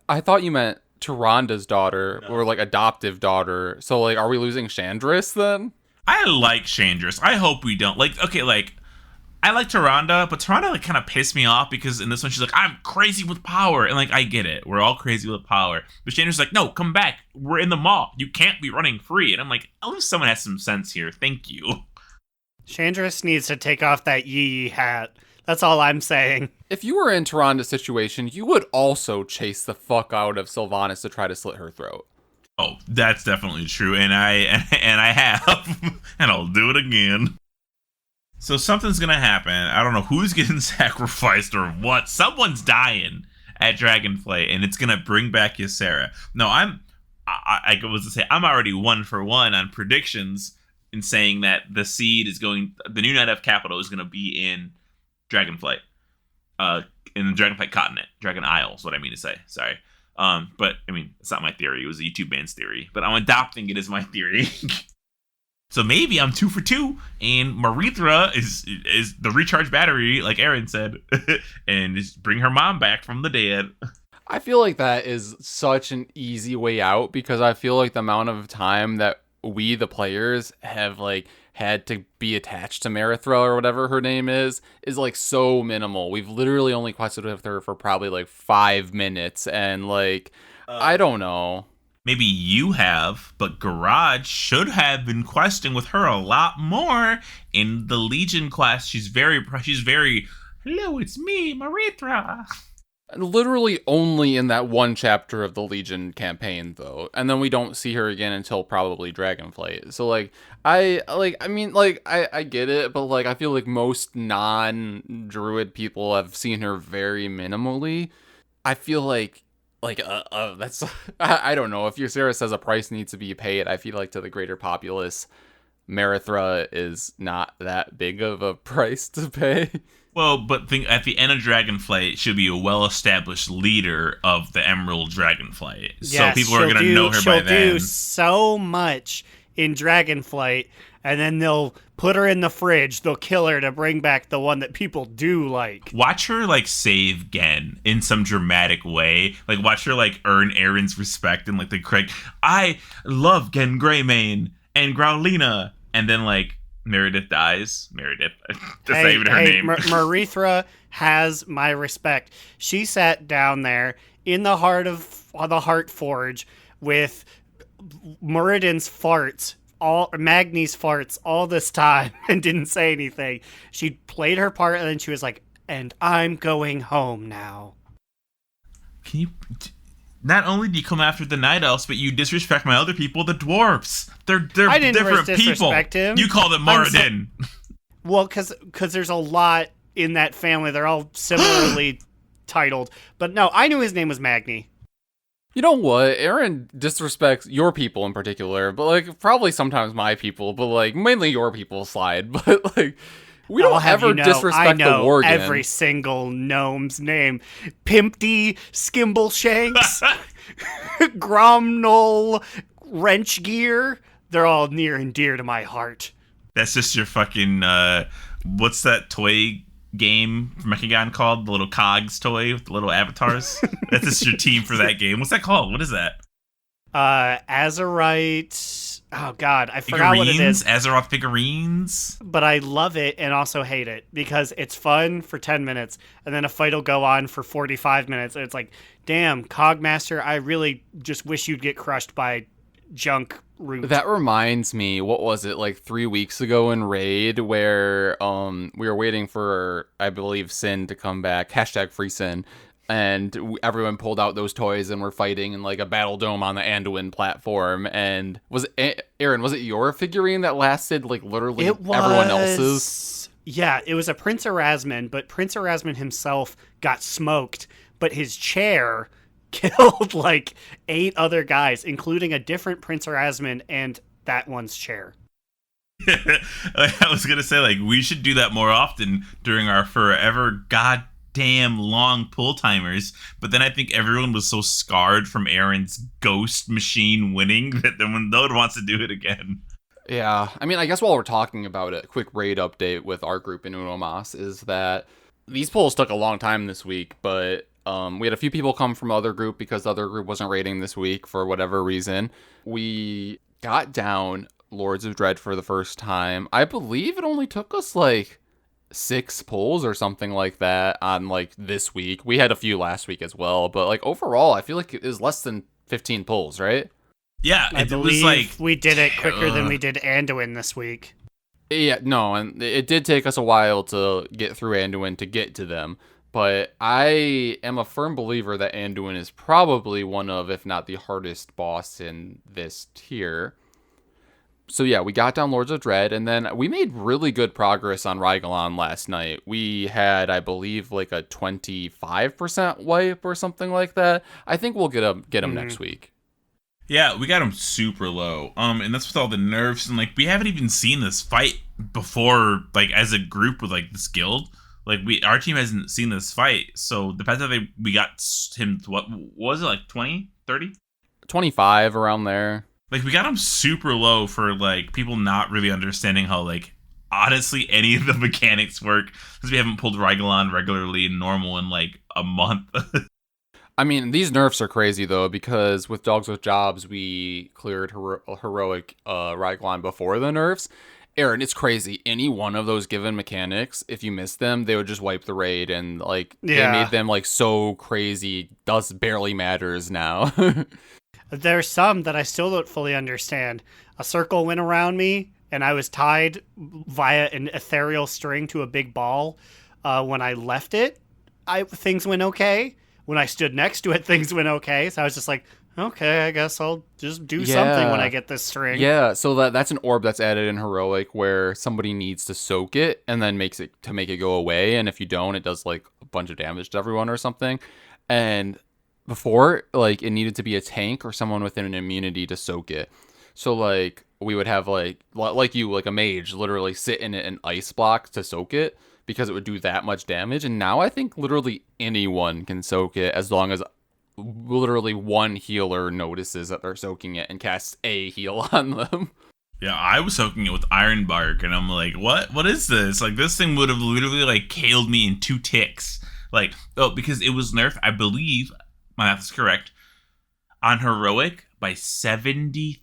I thought you meant Tyranda's daughter, or, like, adoptive daughter. So, like, are we losing Chandris, then?
I like Chandris. I hope we don't. Like, okay, like, I like Tyrande, but Tyrande like kind of pissed me off because in this one she's like, I'm crazy with power. And like, I get it. We're all crazy with power. But Chandra's like, no, come back. We're in the mall. You can't be running free. And I'm like, at least someone has some sense here. Thank you.
Chandris needs to take off that yee hat. That's all I'm saying.
If you were in Tyranda's situation, you would also chase the fuck out of Sylvanas to try to slit her throat.
Oh, that's definitely true. And I have. And I'll do it again. So something's going to happen. I don't know who's getting sacrificed or what. Someone's dying at Dragonflight, and it's going to bring back Ysera. No, I was to say, I'm already 1 for 1 on predictions in saying that the new Night Elf capital is going to be in Dragonflight. In the Dragonflight continent. Dragon Isle is what I mean to say. Sorry. But, I mean, it's not my theory. It was a YouTube band's theory. But I'm adopting it as my theory. So maybe I'm 2 for 2, and Marithra is the recharge battery, like Aaron said, and just bring her mom back from the dead.
I feel like that is such an easy way out, because I feel like the amount of time that we, the players, have like had to be attached to Marithra or whatever her name is like so minimal. We've literally only quested with her for probably like 5 minutes, and like I don't know.
Maybe you have, but Garage should have been questing with her a lot more in the Legion quest. She's very, hello, it's me, Marithra.
Literally only in that one chapter of the Legion campaign, though. And then we don't see her again until probably Dragonflight. So, like, I get it, but, like, I feel like most non-Druid people have seen her very minimally. I feel like that's I don't know, if Ysera says a price needs to be paid, I feel like to the greater populace Marithra is not that big of a price to pay.
Well, but at the end of Dragonflight, she'll be a well-established leader of the Emerald Dragonflight.
Yes,
so people are going to know her by then.
She'll do so much in Dragonflight, and then they'll put her in the fridge. They'll kill her to bring back the one that people do like.
Watch her, like, save Gen in some dramatic way. Like, watch her, like, earn Aaron's respect and, like, the Craig. I love Gen Greymane and Growlina. And then, like, Meredith dies. Meredith. That's not even her name.
Marithra has my respect. She sat down there in the heart of the Heart Forge with Muradin's farts, Magni's farts all this time, and didn't say anything. She played her part, and then she was like, and I'm going home now.
Can you... Not only do you come after the Night Elves, but you disrespect my other people, the Dwarves. They're
I didn't
different people.
Him.
You call them Moradin.
Well, because there's a lot in that family. They're all similarly titled. But no, I knew his name was Magni.
You know what? Aaron disrespects your people in particular, but like probably sometimes my people, but like mainly your people, Slide. But like we don't ever disrespect the Worgen.
Every single gnome's name. Pimpty, Skimbleshanks, Gromnol, Wrenchgear. They're all near and dear to my heart.
That's just your fucking, what's that toy game from Mechagon called? The little cogs toy with the little avatars? That's just your team for that game. What's that called? What is that?
Azerite. Oh God, I forgot what it is.
Azeroth figurines.
But I love it and also hate it because it's fun for 10 minutes and then a fight will go on for 45 minutes. And it's like, damn, Cogmaster, I really just wish you'd get crushed by junk root.
That reminds me, what was it, like 3 weeks ago in Raid where we were waiting for, I believe, Sin to come back, #free Sin, and everyone pulled out those toys and were fighting in like a battle dome on the Anduin platform. And was it, Aaron, was it your figurine that lasted like literally everyone else's?
Yeah, it was a Prince Erasmin, but Prince Erasmin himself got smoked, but his chair killed like 8 other guys, including a different Prince Erasmin and that one's chair.
I was gonna say, like, we should do that more often during our forever goddamn long pull timers, but then I think everyone was so scarred from Aaron's ghost machine winning that then no one wants to do it again.
Yeah, I mean, I guess while we're talking about it, a quick raid update with our group in Uno Mas is that these polls took a long time this week, but we had a few people come from other group because the other group wasn't raiding this week for whatever reason. We got down Lords of Dread for the first time. I believe it only took us like 6 polls or something like that on like this week. We had a few last week as well, but like overall, I feel like it was less than 15 polls, right?
Yeah,
I believe was like we did it quicker than we did Anduin this week.
Yeah, no, and it did take us a while to get through Anduin to get to them. But I am a firm believer that Anduin is probably one of, if not the hardest boss in this tier. So yeah, we got down Lords of Dread, and then we made really good progress on Rygalon last night. We had, I believe, like a 25% wipe or something like that. I think we'll get him next week.
Yeah, we got him super low. And that's with all the nerfs, and like we haven't even seen this fight before, like as a group with like this guild. Like our team hasn't seen this fight, so the fact that we got him, what was it, like 20, 30?
25, around there.
Like we got him super low for like people not really understanding how like honestly any of the mechanics work, because we haven't pulled Rygalon regularly and normal in like a month.
I mean, these nerfs are crazy though, because with Dogs with Jobs we cleared heroic Rygalon before the nerfs. Aaron, it's crazy. Any one of those given mechanics, if you miss them, they would just wipe the raid, and like they made them like so crazy. Barely matters now.
There's some that I still don't fully understand. A circle went around me, and I was tied via an ethereal string to a big ball. When I left it, things went okay. When I stood next to it, things went okay. So I was just like, okay, I guess I'll just do something when I get this string.
Yeah, so that's an orb that's added in Heroic where somebody needs to soak it and then make it go away. And if you don't, it does like a bunch of damage to everyone or something. And before, like, it needed to be a tank or someone within an immunity to soak it. So like we would have like a mage literally sit in an ice block to soak it, because it would do that much damage. And now I think literally anyone can soak it as long as literally one healer notices that they're soaking it and casts a heal on them.
Yeah, I was soaking it with Iron Bark, and I'm like, what is this? Like, this thing would have literally like killed me in 2 ticks. Like, because it was nerfed, I believe, my math is correct, on Heroic by 73%.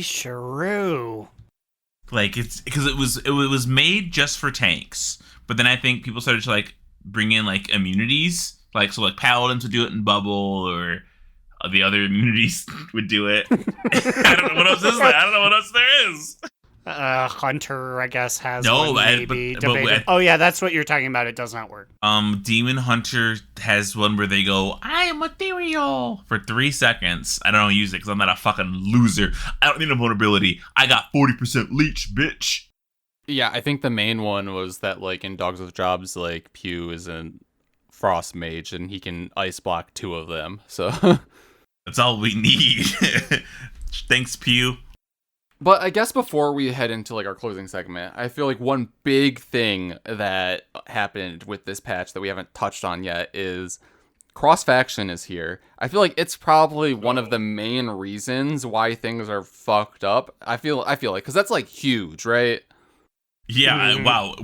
Yeesharoo.
Like, it's because it was made just for tanks, but then I think people started to like bring in like immunities. Like, so like paladins would do it in bubble, or the other immunities would do it. I don't know what else is there. I don't know what else there is.
Hunter, I guess, has one maybe. Oh yeah, that's what you're talking about. It does not work.
Demon Hunter has one where they go, I am ethereal, for 3 seconds. I don't use it because I'm not a fucking loser. I don't need a vulnerability. I got 40% leech, bitch.
Yeah, I think the main one was that, like, in Dogs with Jobs, like, Pew is a frost mage, and he can ice block 2 of them, so...
That's all we need. Thanks, Pew.
But I guess before we head into, like, our closing segment, I feel like one big thing that happened with this patch that we haven't touched on yet is cross-faction is here. I feel like it's probably one of the main reasons why things are fucked up. I feel like, because that's, like, huge, right?
Yeah, wow.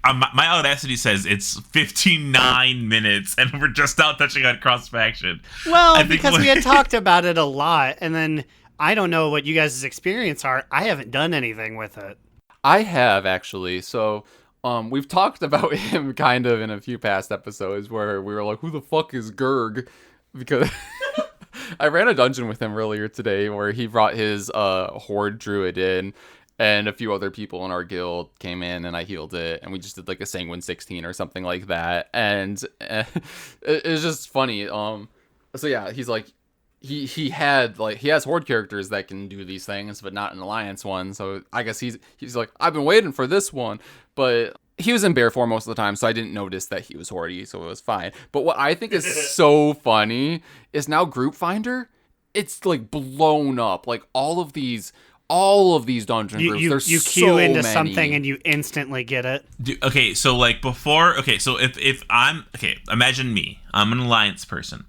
My Audacity says it's 59 minutes, and we're just now touching on cross faction.
Well, because we had talked about it a lot, and then I don't know what you guys' experience are. I haven't done anything with it.
I have, actually. So, we've talked about him kind of in a few past episodes where we were like, who the fuck is Gurg? Because I ran a dungeon with him earlier today where he brought his Horde Druid in, and a few other people in our guild came in, and I healed it, and we just did like a Sanguine 16 or something like that, and it's just funny. So yeah, he's like, he has Horde characters that can do these things, but not an Alliance one. So I guess he's like, I've been waiting for this one, but he was in bear form most of the time, so I didn't notice that he was Horde, so it was fine. But what I think is so funny is now Group Finder, it's like blown up. Like all of these dungeon groups, there's
you queue
so
into
many.
something and you instantly get it.
Okay, so like before, so if I'm, imagine me, I'm an Alliance person.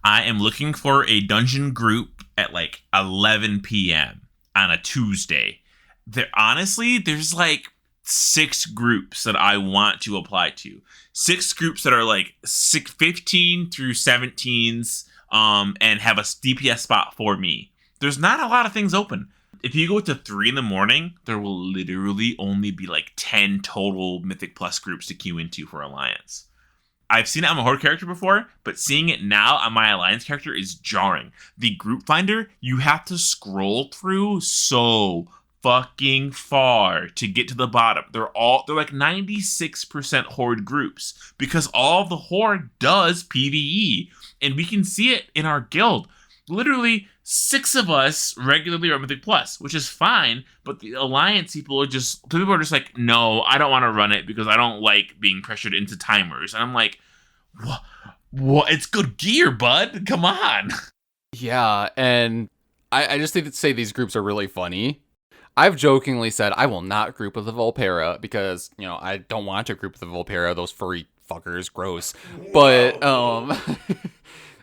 I am looking for a dungeon group at like 11 p.m. on a Tuesday. There's like 6 groups that I want to apply to. 6 groups that are like 15 through 17s, and have a DPS spot for me. There's not a lot of things open. If you go to 3 a.m, there will literally only be like 10 total Mythic Plus groups to queue into for Alliance. I've seen it on a Horde character before, but seeing it now on my Alliance character is jarring. The group finder, you have to scroll through so fucking far to get to the bottom. They're like 96% Horde groups because all of the Horde does PvE, and we can see it in our guild. Literally 6 of us regularly are Mythic Plus, which is fine, but the Alliance people are just like, no, I don't want to run it because I don't like being pressured into timers. And I'm like, what? It's good gear, bud. Come on.
Yeah, and I just think to say these groups are really funny. I've jokingly said I will not group with the Volpera because, I don't want to group with the Volpera, those furry fuckers, gross. But,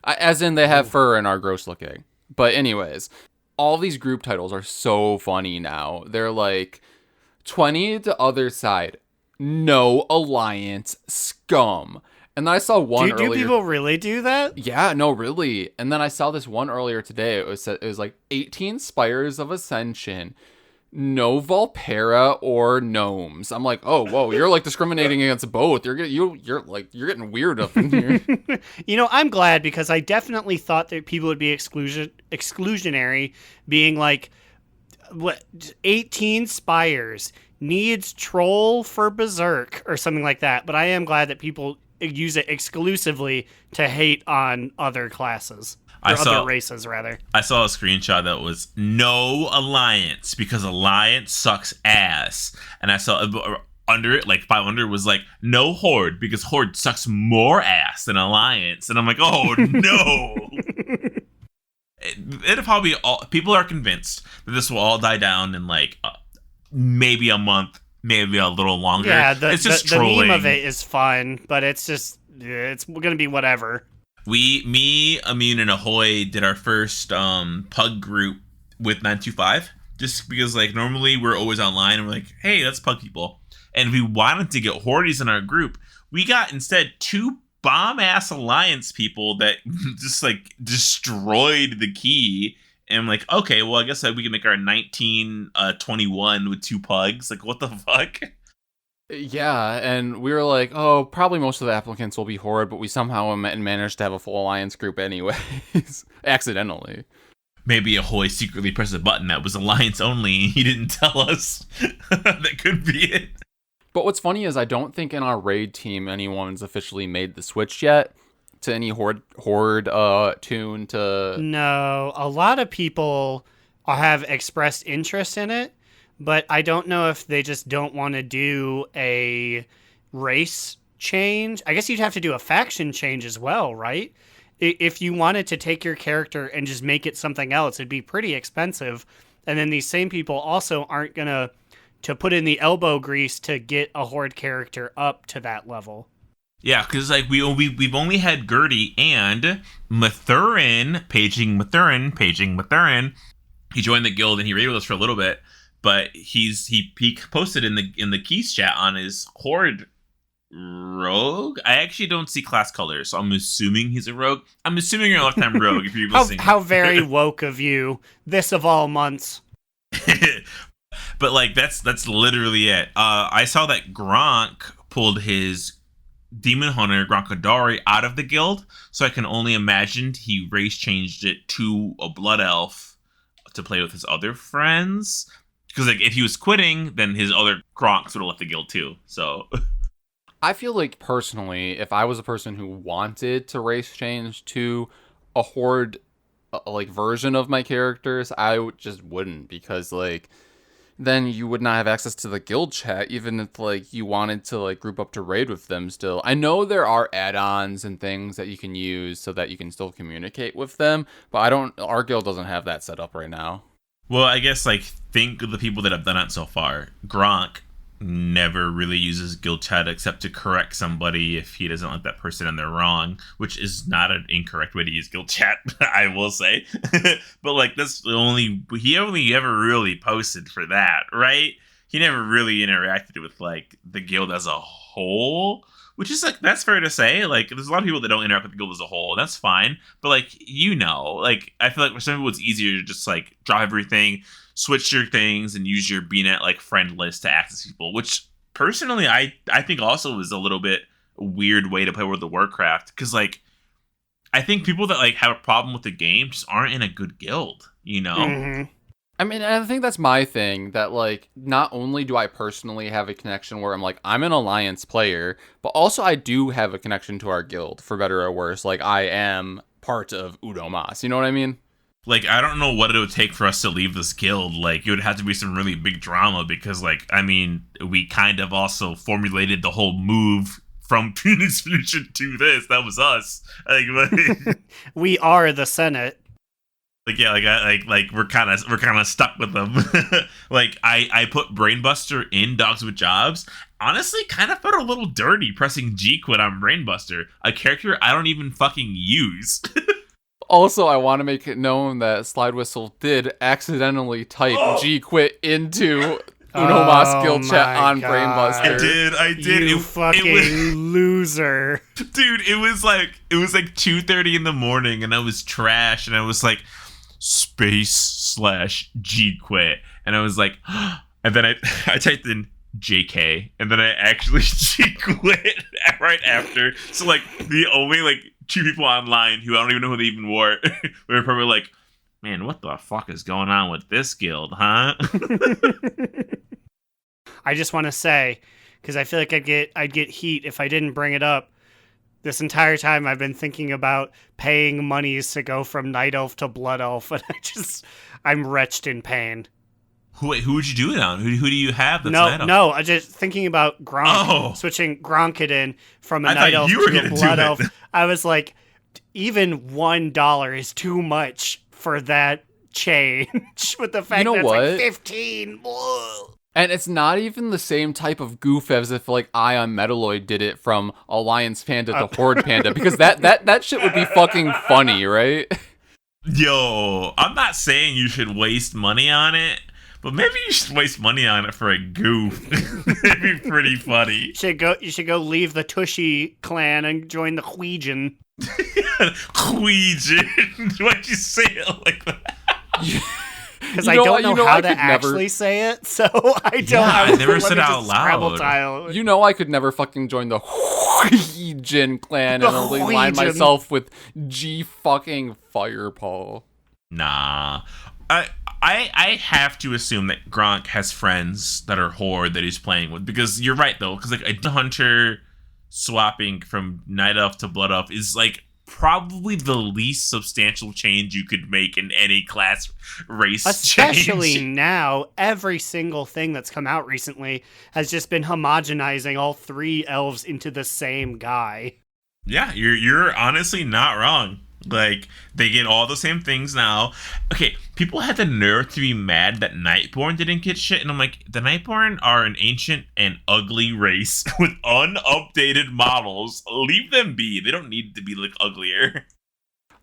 as in they have fur and are gross looking. But anyways, all these group titles are so funny now. They're like 20 to other side, no Alliance, scum. And then I saw one earlier.
Do people really do that?
Yeah, no, really. And then I saw this one earlier today. It was like 18 Spires of Ascension, no Volpera or gnomes. I'm like, oh, whoa, you're like discriminating against both. You're getting weird up in here.
I'm glad because I definitely thought that people would be exclusionary, being like, what, 18 Spires needs Troll for Berserk or something like that. But I am glad that people use it exclusively to hate on other classes. Other races, rather.
I saw a screenshot that was no Alliance because Alliance sucks ass. And I saw under it, like 500 was like no Horde because Horde sucks more ass than Alliance. And I'm like, oh no. It'll probably people are convinced that this will all die down in like maybe a month, maybe a little longer.
Yeah,
it's just trolling.
The meme of it is fun, but it's going to be whatever.
Me, Immune, and Ahoy did our first pug group with 925, just because like normally we're always online and we're like, hey, that's pug people, and we wanted to get Hordes in our group. We got instead 2 bomb-ass Alliance people that just like destroyed the key, and I'm like, okay, well I guess we can make our 1921 with 2 pugs. Like, what the fuck?
Yeah, and we were like, oh, probably most of the applicants will be Horde, but we somehow managed to have a full Alliance group anyways. Accidentally.
Maybe Ahoy secretly pressed a button that was Alliance only, and he didn't tell us. That could be it.
But what's funny is I don't think in our raid team anyone's officially made the switch yet to any Horde tune to...
No, a lot of people have expressed interest in it, but I don't know if they just don't want to do a race change. I guess you'd have to do a faction change as well, right? If you wanted to take your character and just make it something else, it'd be pretty expensive. And then these same people also aren't going to put in the elbow grease to get a Horde character up to that level.
Yeah, because like we've only had Gertie and Mathurin, paging Mathurin. He joined the guild and he raided with us for a little bit. but he posted in the keys chat on his horde rogue. I actually don't see class colors, so I'm assuming he's a rogue. I'm assuming you're a lifetime rogue if you're listening.
How very woke of you. This of all months.
But like that's literally it. I saw that Gronk pulled his demon hunter Gronkadari out of the guild, so I can only imagine he race changed it to a blood elf to play with his other friends. Because like if he was quitting, then his other Gronks would have left the guild too. So
I feel like personally, if I was a person who wanted to race change to a horde like version of my characters, just wouldn't, because like then you would not have access to the guild chat, even if like you wanted to like group up to raid with them still. I know there are add-ons and things that you can use so that you can still communicate with them, but our guild doesn't have that set up right now.
Well, I guess like think of the people that have done it so far. Gronk never really uses guild chat except to correct somebody if he doesn't like that person and they're wrong, which is not an incorrect way to use guild chat, I will say. But like that's he only ever really posted for that, right? He never really interacted with like the guild as a whole, which is like that's fair to say. Like there's a lot of people that don't interact with the guild as a whole, and that's fine. But like like I feel like for some people it's easier to just like drop everything, switch your things, and use your BNet like friend list to access people, which personally I think also is a little bit weird way to play World of Warcraft, because like I think people that like have a problem with the game just aren't in a good guild, you know?
Mm-hmm.
I mean, I think that's my thing, that like not only do I personally have a connection where I'm like I'm an alliance player, but also I do have a connection to our guild, for better or worse. Like I am part of Udo Mas, you know what I mean?
Like, I don't know what it would take for us to leave this guild. Like, it would have to be some really big drama because, like, I mean, we kind of also formulated the whole move from Phoenix Fusion to this. That was us. Like
We are the Senate.
like yeah, we're kind of stuck with them. Like, I put Brainbuster in Dogs with Jobs. Honestly, kind of felt a little dirty pressing G quit on Brainbuster, a character I don't even fucking use.
Also, I want to make it known that Slidewhistle did accidentally type G quit into Uno Mas guild chat on
God.
Brainbuster.
I did.
You fucking loser.
Dude, it was like 2:30 in the morning and I was trash and I was like space/G quit and I was like and then I typed in JK and then I actually G quit right after. So like the only like two people online who I don't even know who they even were were probably like, man, what the fuck is going on with this guild, huh?
I just want to say, because I feel like I'd get heat if I didn't bring it up. This entire time I've been thinking about paying monies to go from Night Elf to Blood Elf, and I'm wretched in pain.
Who would you do it on? Who do you have that's Night Elf?
No, I'm just thinking about Gronk, switching Gronkadin from a Night Elf to a Blood Elf. I was like, even $1 is too much for that change, with the fact that it's like 15. Whoa.
And it's not even the same type of goof as if like I on Metaloid did it from Alliance Panda to Horde Panda, because that shit would be fucking funny, right?
Yo, I'm not saying you should waste money on it, but maybe you should waste money on it for a goof. It'd be pretty funny.
You should go leave the Tushy clan and join the Huijin.
Huijin? Why'd you say it like that?
Because I don't know how to actually say it, so I don't.
I never said it out loud.
You know, I could never fucking join the Huijin clan and only line myself with G fucking Firepaw.
Nah. I have to assume that Gronk has friends that are Horde that he's playing with, because you're right though, because like a hunter swapping from Night Elf to Blood Elf is like probably the least substantial change you could make in any class race
Especially
change.
now, every single thing that's come out recently has just been homogenizing all three elves into the same guy.
Yeah, you're honestly not wrong. Like, they get all the same things now. Okay, people had the nerve to be mad that Nightborn didn't get shit, and I'm like, the Nightborn are an ancient and ugly race with unupdated models. Leave them be. They don't need to be, like, uglier.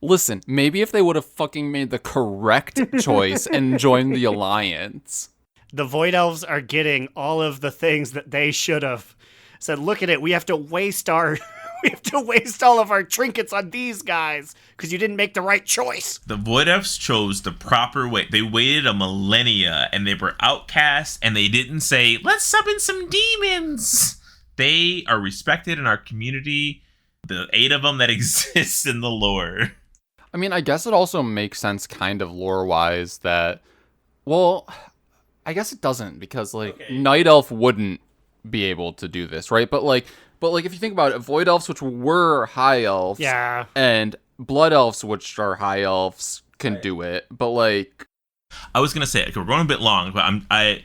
Listen, maybe if they would have fucking made the correct choice and joined the Alliance.
the Void Elves are getting all of the things that they should have said. Look at it, we have to waste all of our trinkets on these guys because you didn't make the right choice.
The Void Elves chose the proper way. They waited a millennia, and they were outcasts, and they didn't say, let's summon some demons. They are respected in our community, the 8 of them that exist in the lore.
I mean, I guess it also makes sense kind of lore-wise that, well, I guess it doesn't, because, like, Night Elf wouldn't be able to do this, right? But if you think about it, Void Elves, which were High Elves,
Yeah.
and Blood Elves, which are High Elves, can do it. But, like...
I was going to say, okay, we're going a bit long, but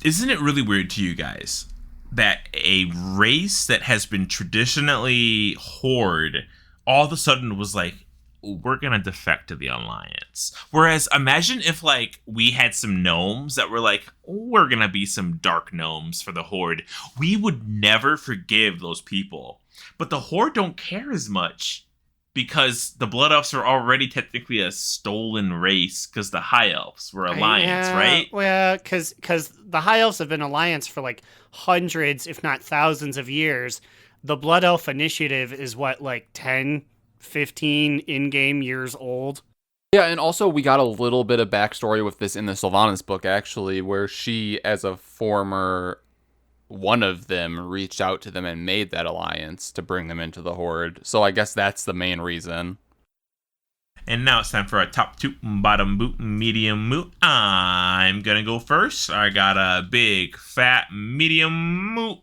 isn't it really weird to you guys that a race that has been traditionally Horde all of a sudden was like, we're gonna defect to the Alliance? Whereas imagine if like we had some gnomes that were like, we're gonna be some dark gnomes for the Horde. We would never forgive those people. But the Horde don't care as much because the Blood Elves are already technically a stolen race because the High Elves were Alliance, right?
Well, because the High Elves have been Alliance for like hundreds, if not thousands of years. The Blood Elf Initiative is what, like 10, 15 in-game years old?
Yeah, and also we got a little bit of backstory with this in the Sylvanas book, actually, where she, as a former one of them, reached out to them and made that alliance to bring them into the Horde. So I guess that's the main reason.
And now it's time for our top toot, bottom boot, medium moot. I'm gonna go first. I got a big, fat, medium moot.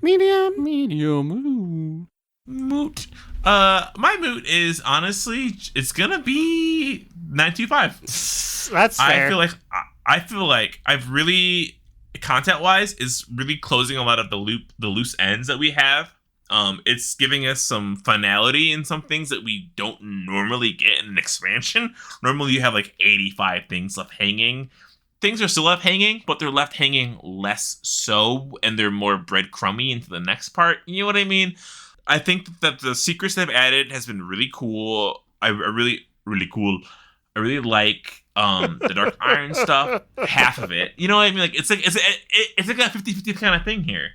Medium.
Moot. My moot is honestly, it's gonna be 925.
That's fair.
I feel like I've really, content-wise, is really closing a lot of the loose ends that we have. It's giving us some finality in some things that we don't normally get in an expansion. Normally you have like 85 things left hanging. Things are still left hanging, but they're left hanging less so, and they're more breadcrumby into the next part. You know what I mean? I think that the secrets they've added has been really cool. I really like the Dark Iron stuff, half of it. You know what I mean? Like it's like a 50-50 kind of thing here.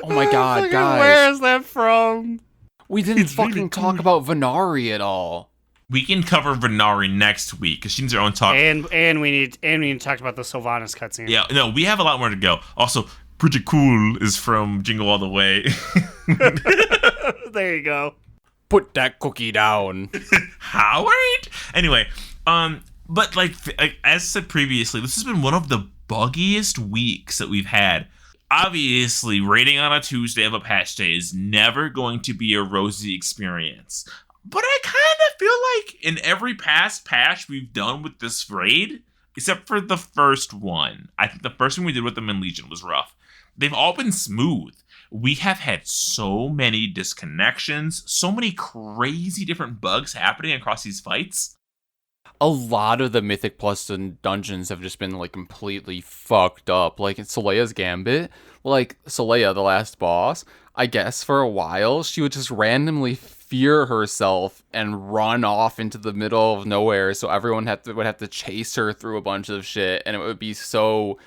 Oh my god, guys.
Where is that from?
We didn't fucking talk about Venari at all.
We can cover Venari next week because she needs her own talk.
And we need to talk about the Sylvanas cutscene.
Yeah, no, we have a lot more to go. Also, Pretty Cool is from Jingle All the Way.
There you go.
Put that cookie down.
Howard? Anyway, but like as said previously, this has been one of the buggiest weeks that we've had. Obviously, raiding on a Tuesday of a patch day is never going to be a rosy experience. But I kind of feel like in every past patch we've done with this raid, except for the first one, I think the first one we did with them in Legion was rough. They've all been smooth. We have had so many disconnections, so many crazy different bugs happening across these fights.
A lot of the Mythic Plus dungeons have just been like completely fucked up. Like in Solea's Gambit, like Solea, the last boss, I guess for a while she would just randomly fear herself and run off into the middle of nowhere, so everyone would have to chase her through a bunch of shit, and it would be so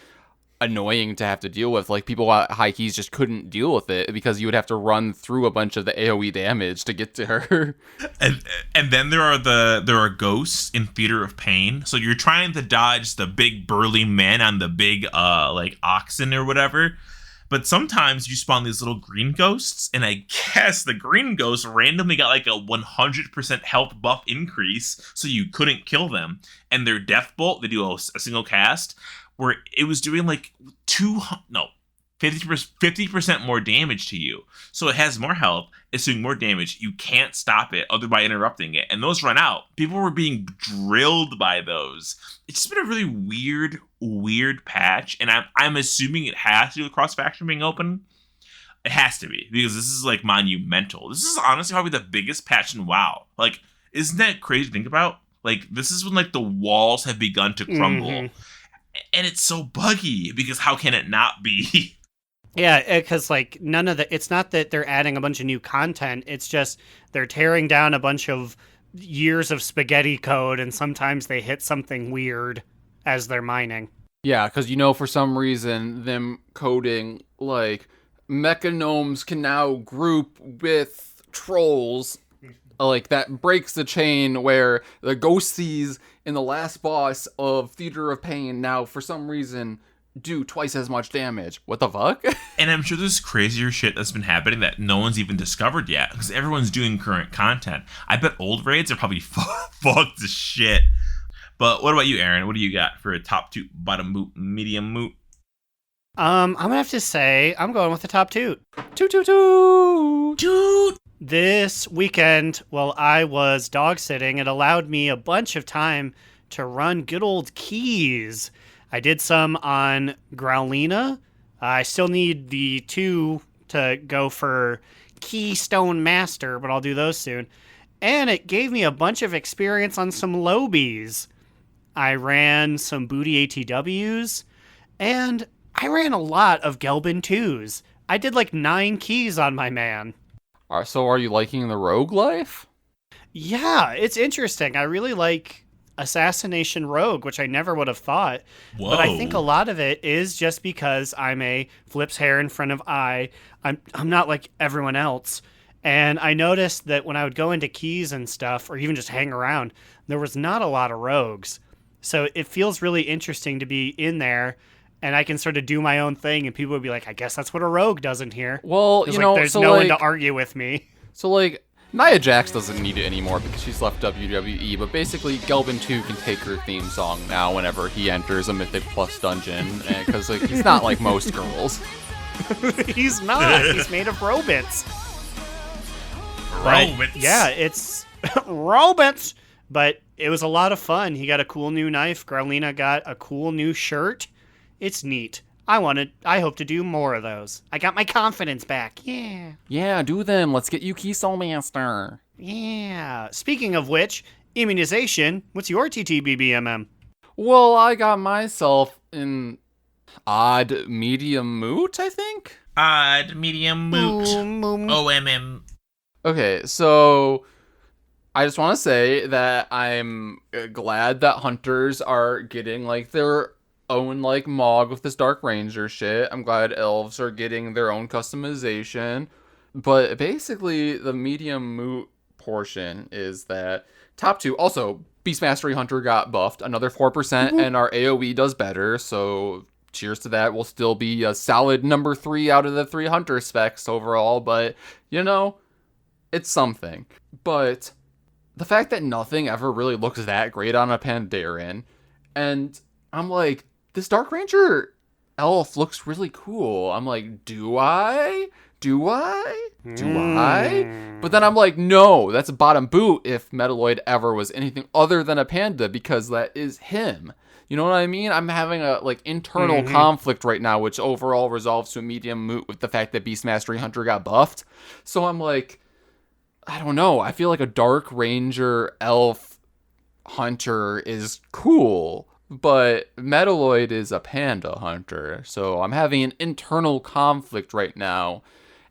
annoying to have to deal with. Like people at high keys just couldn't deal with it because you would have to run through a bunch of the AoE damage to get to her.
And then there are ghosts in Theater of Pain. So you're trying to dodge the big burly men on the big like oxen or whatever. But sometimes you spawn these little green ghosts, and I guess the green ghosts randomly got like a 100% health buff increase, so you couldn't kill them. And their death bolt, they do a single cast, where it was doing like 50% more damage to you. So it has more health, it's doing more damage. You can't stop it other by interrupting it. And those run out. People were being drilled by those. It's just been a really weird patch. And I'm assuming it has to do with cross-faction being open. It has to be, because this is like monumental. This is honestly probably the biggest patch in WoW. Like, isn't that crazy to think about? Like, this is when like the walls have begun to crumble. Mm-hmm. And it's so buggy, because how can it not be?
Yeah, because like none of the, it's not that they're adding a bunch of new content. It's just they're tearing down a bunch of years of spaghetti code, and sometimes they hit something weird as they're mining.
Yeah, because for some reason, them coding, like, mechanomes can now group with trolls. Like, that breaks the chain where the ghosties in the last boss of Theater of Pain now, for some reason, do twice as much damage. What the fuck?
And I'm sure there's crazier shit that's been happening that no one's even discovered yet, because everyone's doing current content. I bet old raids are probably fucked as shit. But what about you, Aaron? What do you got for a top toot, bottom boot, medium moot?
I'm gonna have to say I'm going with the top toot.
Toot toot toot!
Toot!
This weekend, while I was dog sitting, it allowed me a bunch of time to run good old keys. I did some on Growlina. I still need the 2 to go for Keystone Master, but I'll do those soon. And it gave me a bunch of experience on some Lobies. I ran some Booty ATWs, and I ran a lot of Gelbin 2s. I did like 9 keys on my man.
So are you liking the rogue life?
Yeah, it's interesting. I really like Assassination Rogue, which I never would have thought.
Whoa.
But I think a lot of it is just because I'm a flips hair in front of eye. I'm not like everyone else. And I noticed that when I would go into keys and stuff, or even just hang around, there was not a lot of rogues. So it feels really interesting to be in there, and I can sort of do my own thing, and people would be like, I guess that's what a rogue does in here.
Well,
there's no one to argue with me.
So, like, Nia Jax doesn't need it anymore because she's left WWE, but basically Gelbin 2 can take her theme song now whenever he enters a Mythic Plus dungeon, because like, he's not like most girls.
He's not. He's made of robots.
Robots.
Yeah, it's robots. But it was a lot of fun. He got a cool new knife. Growlina got a cool new shirt. It's neat. I hope to do more of those. I got my confidence back. Yeah.
Yeah, do them. Let's get you Keystone Master.
Yeah. Speaking of which, immunization. What's your TTBBMM?
Well, I got myself in odd medium moot, I think?
Odd, medium, moot. OMM.
Okay, so I just want to say that I'm glad that hunters are getting like their own like Mog with this Dark Ranger shit. I'm glad elves are getting their own customization. But basically the medium moot portion is that top 2, also Beast Mastery Hunter got buffed, another 4%, and our AoE does better, so cheers to that. We'll still be a solid number 3 out of the 3 hunter specs overall, but it's something. But the fact that nothing ever really looks that great on a Pandaren, and I'm like, this Dark Ranger elf looks really cool. I'm like, do I? But then I'm like, no, that's a bottom boot if Metaloid ever was anything other than a panda, because that is him. You know what I mean? I'm having a internal conflict right now, which overall resolves to a medium moot with the fact that Beast Mastery Hunter got buffed. So I'm like, I don't know. I feel like a Dark Ranger elf hunter is cool, but Metaloid is a panda hunter. So I'm having an internal conflict right now.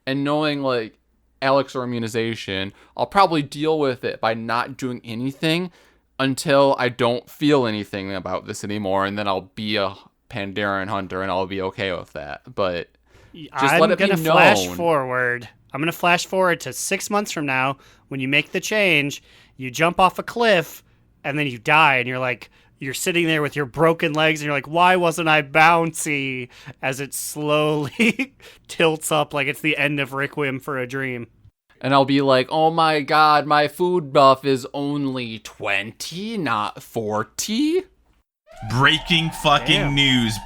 And knowing like Alex or Immunization, I'll probably deal with it by not doing anything until I don't feel anything about this anymore. And then I'll be a Pandaren hunter and I'll be okay with that. But just let it be known.
I'm going to flash forward to 6 months from now when you make the change, you jump off a cliff, and then you die, and you're sitting there with your broken legs, and you're like, why wasn't I bouncy? As it slowly tilts up like it's the end of Requiem for a Dream.
And I'll be like, oh my god, my food buff is only 20, not 40.
Breaking news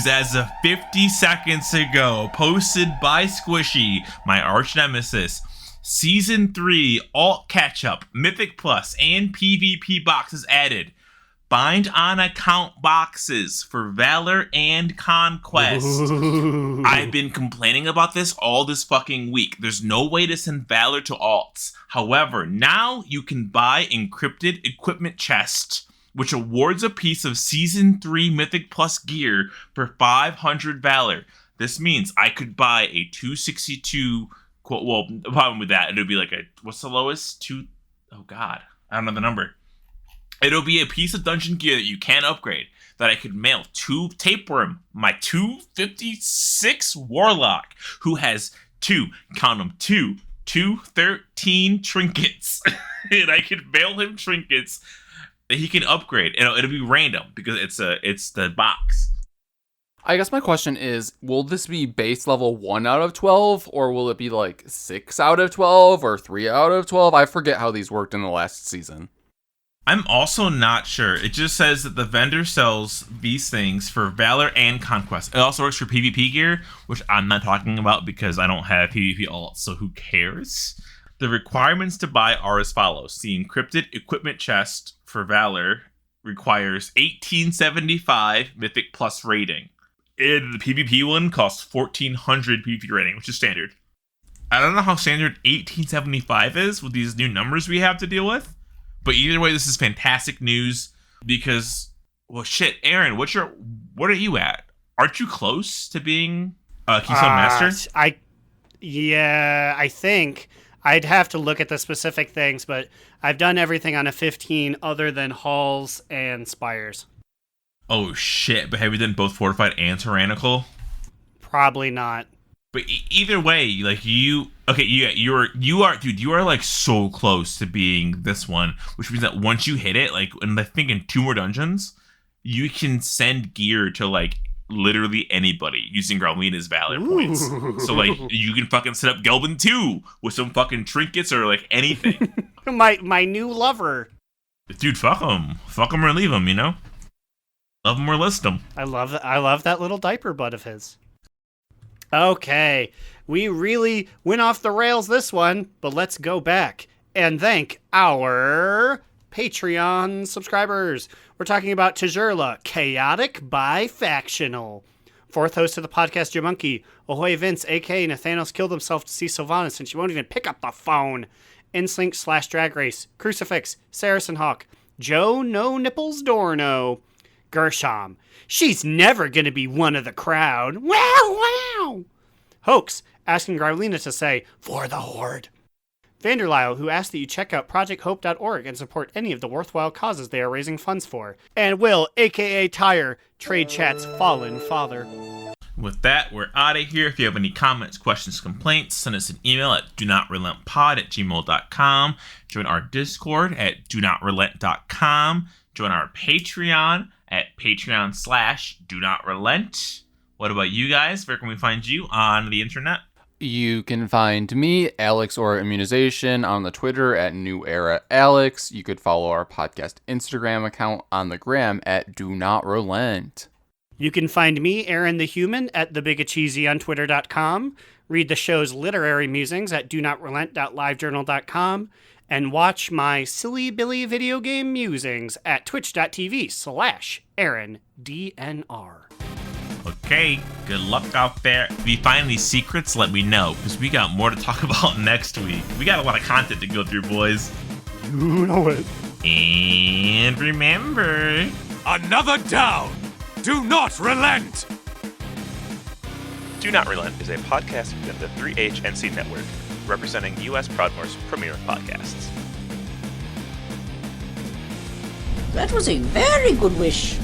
as of 50 seconds ago, posted by Squishy, my arch nemesis. Season 3 alt catch-up, Mythic Plus, and PvP boxes added. Bind on account boxes for Valor and Conquest.
Ooh.
I've been complaining about this all this fucking week. There's no way to send Valor to alts. However, now you can buy encrypted equipment chest, which awards a piece of Season 3 Mythic Plus gear for 500 Valor. This means I could buy a 262... Well, the problem with that, it would be like what's the lowest? Oh God, I don't know the number. It'll be a piece of dungeon gear that you can upgrade that I could mail to Tapeworm, my 256 Warlock, who has 213 trinkets. And I could mail him trinkets that he can upgrade. And it'll be random because it's the box.
I guess my question is, will this be base level 1 out of 12, or will it be like 6 out of 12 or 3 out of 12? I forget how these worked in the last season.
I'm also not sure. It just says that the vendor sells these things for Valor and Conquest. It also works for PvP gear, which I'm not talking about because I don't have PvP alts, so who cares? The requirements to buy are as follows. The encrypted equipment chest for Valor requires 1875 Mythic Plus rating. And the PvP one costs 1400 PvP rating, which is standard. I don't know how standard 1875 is with these new numbers we have to deal with. But either way, this is fantastic news because, well, shit, Aaron, what are you at? Aren't you close to being a Keystone Master?
I think I'd have to look at the specific things, but I've done everything on a 15 other than halls and spires.
Oh shit! But have you done both fortified and tyrannical?
Probably not.
But either way, like you are, dude. You are like so close to being this one, which means that once you hit it, like, and I think in 2 more dungeons, you can send gear to like literally anybody using Growlina's Valor points. So like, you can fucking set up Gelbin 2 with some fucking trinkets or like anything.
my new lover.
Dude, fuck them or leave them. You know, love them or list them.
I love that little diaper butt of his. Okay, we really went off the rails this one, but let's go back and thank our Patreon subscribers. We're talking about Tajurla, Chaotic Bifactional. 4th host of the podcast, Jamunky. Ahoy Vince, a.k.a. Nathanos killed himself to see Sylvanas since she won't even pick up the phone. Inslink / Drag Race. Crucifix, Saracen Hawk. Joe No Nipples Dorno. Gershom. She's never gonna be one of the crowd. Wow! Hoax, asking Growlina to say, for the Horde. Vanderlyle, who asked that you check out projecthope.org and support any of the worthwhile causes they are raising funds for. And Will, a.k.a. Tyre, Trade Chat's fallen father.
With that, we're out of here. If you have any comments, questions, complaints, send us an email at donotrelenttpod@gmail.com. Join our Discord at donotRelent.com. Join our Patreon at patreon.com/donotRelent. What about you guys? Where can we find you on the internet?
You can find me, Alex or Immunization, on the Twitter at New Era Alex. You could follow our podcast Instagram account on the gram at Do Not Relent.
You can find me, Aaron the Human, at TheBigAcheesy on Twitter.com. Read the show's literary musings at DoNotRelent.LiveJournal.com. And watch my Silly Billy video game musings at twitch.tv/AaronDNR.
Okay, good luck out there. If you find these secrets, let me know, because we got more to talk about next week. We got a lot of content to go through, boys.
You know it.
And remember...
Another down! Do not relent!
Do Not Relent is a podcast within the 3HNC network, representing U.S. Proudmoore's premier podcasts.
That was a very good wish.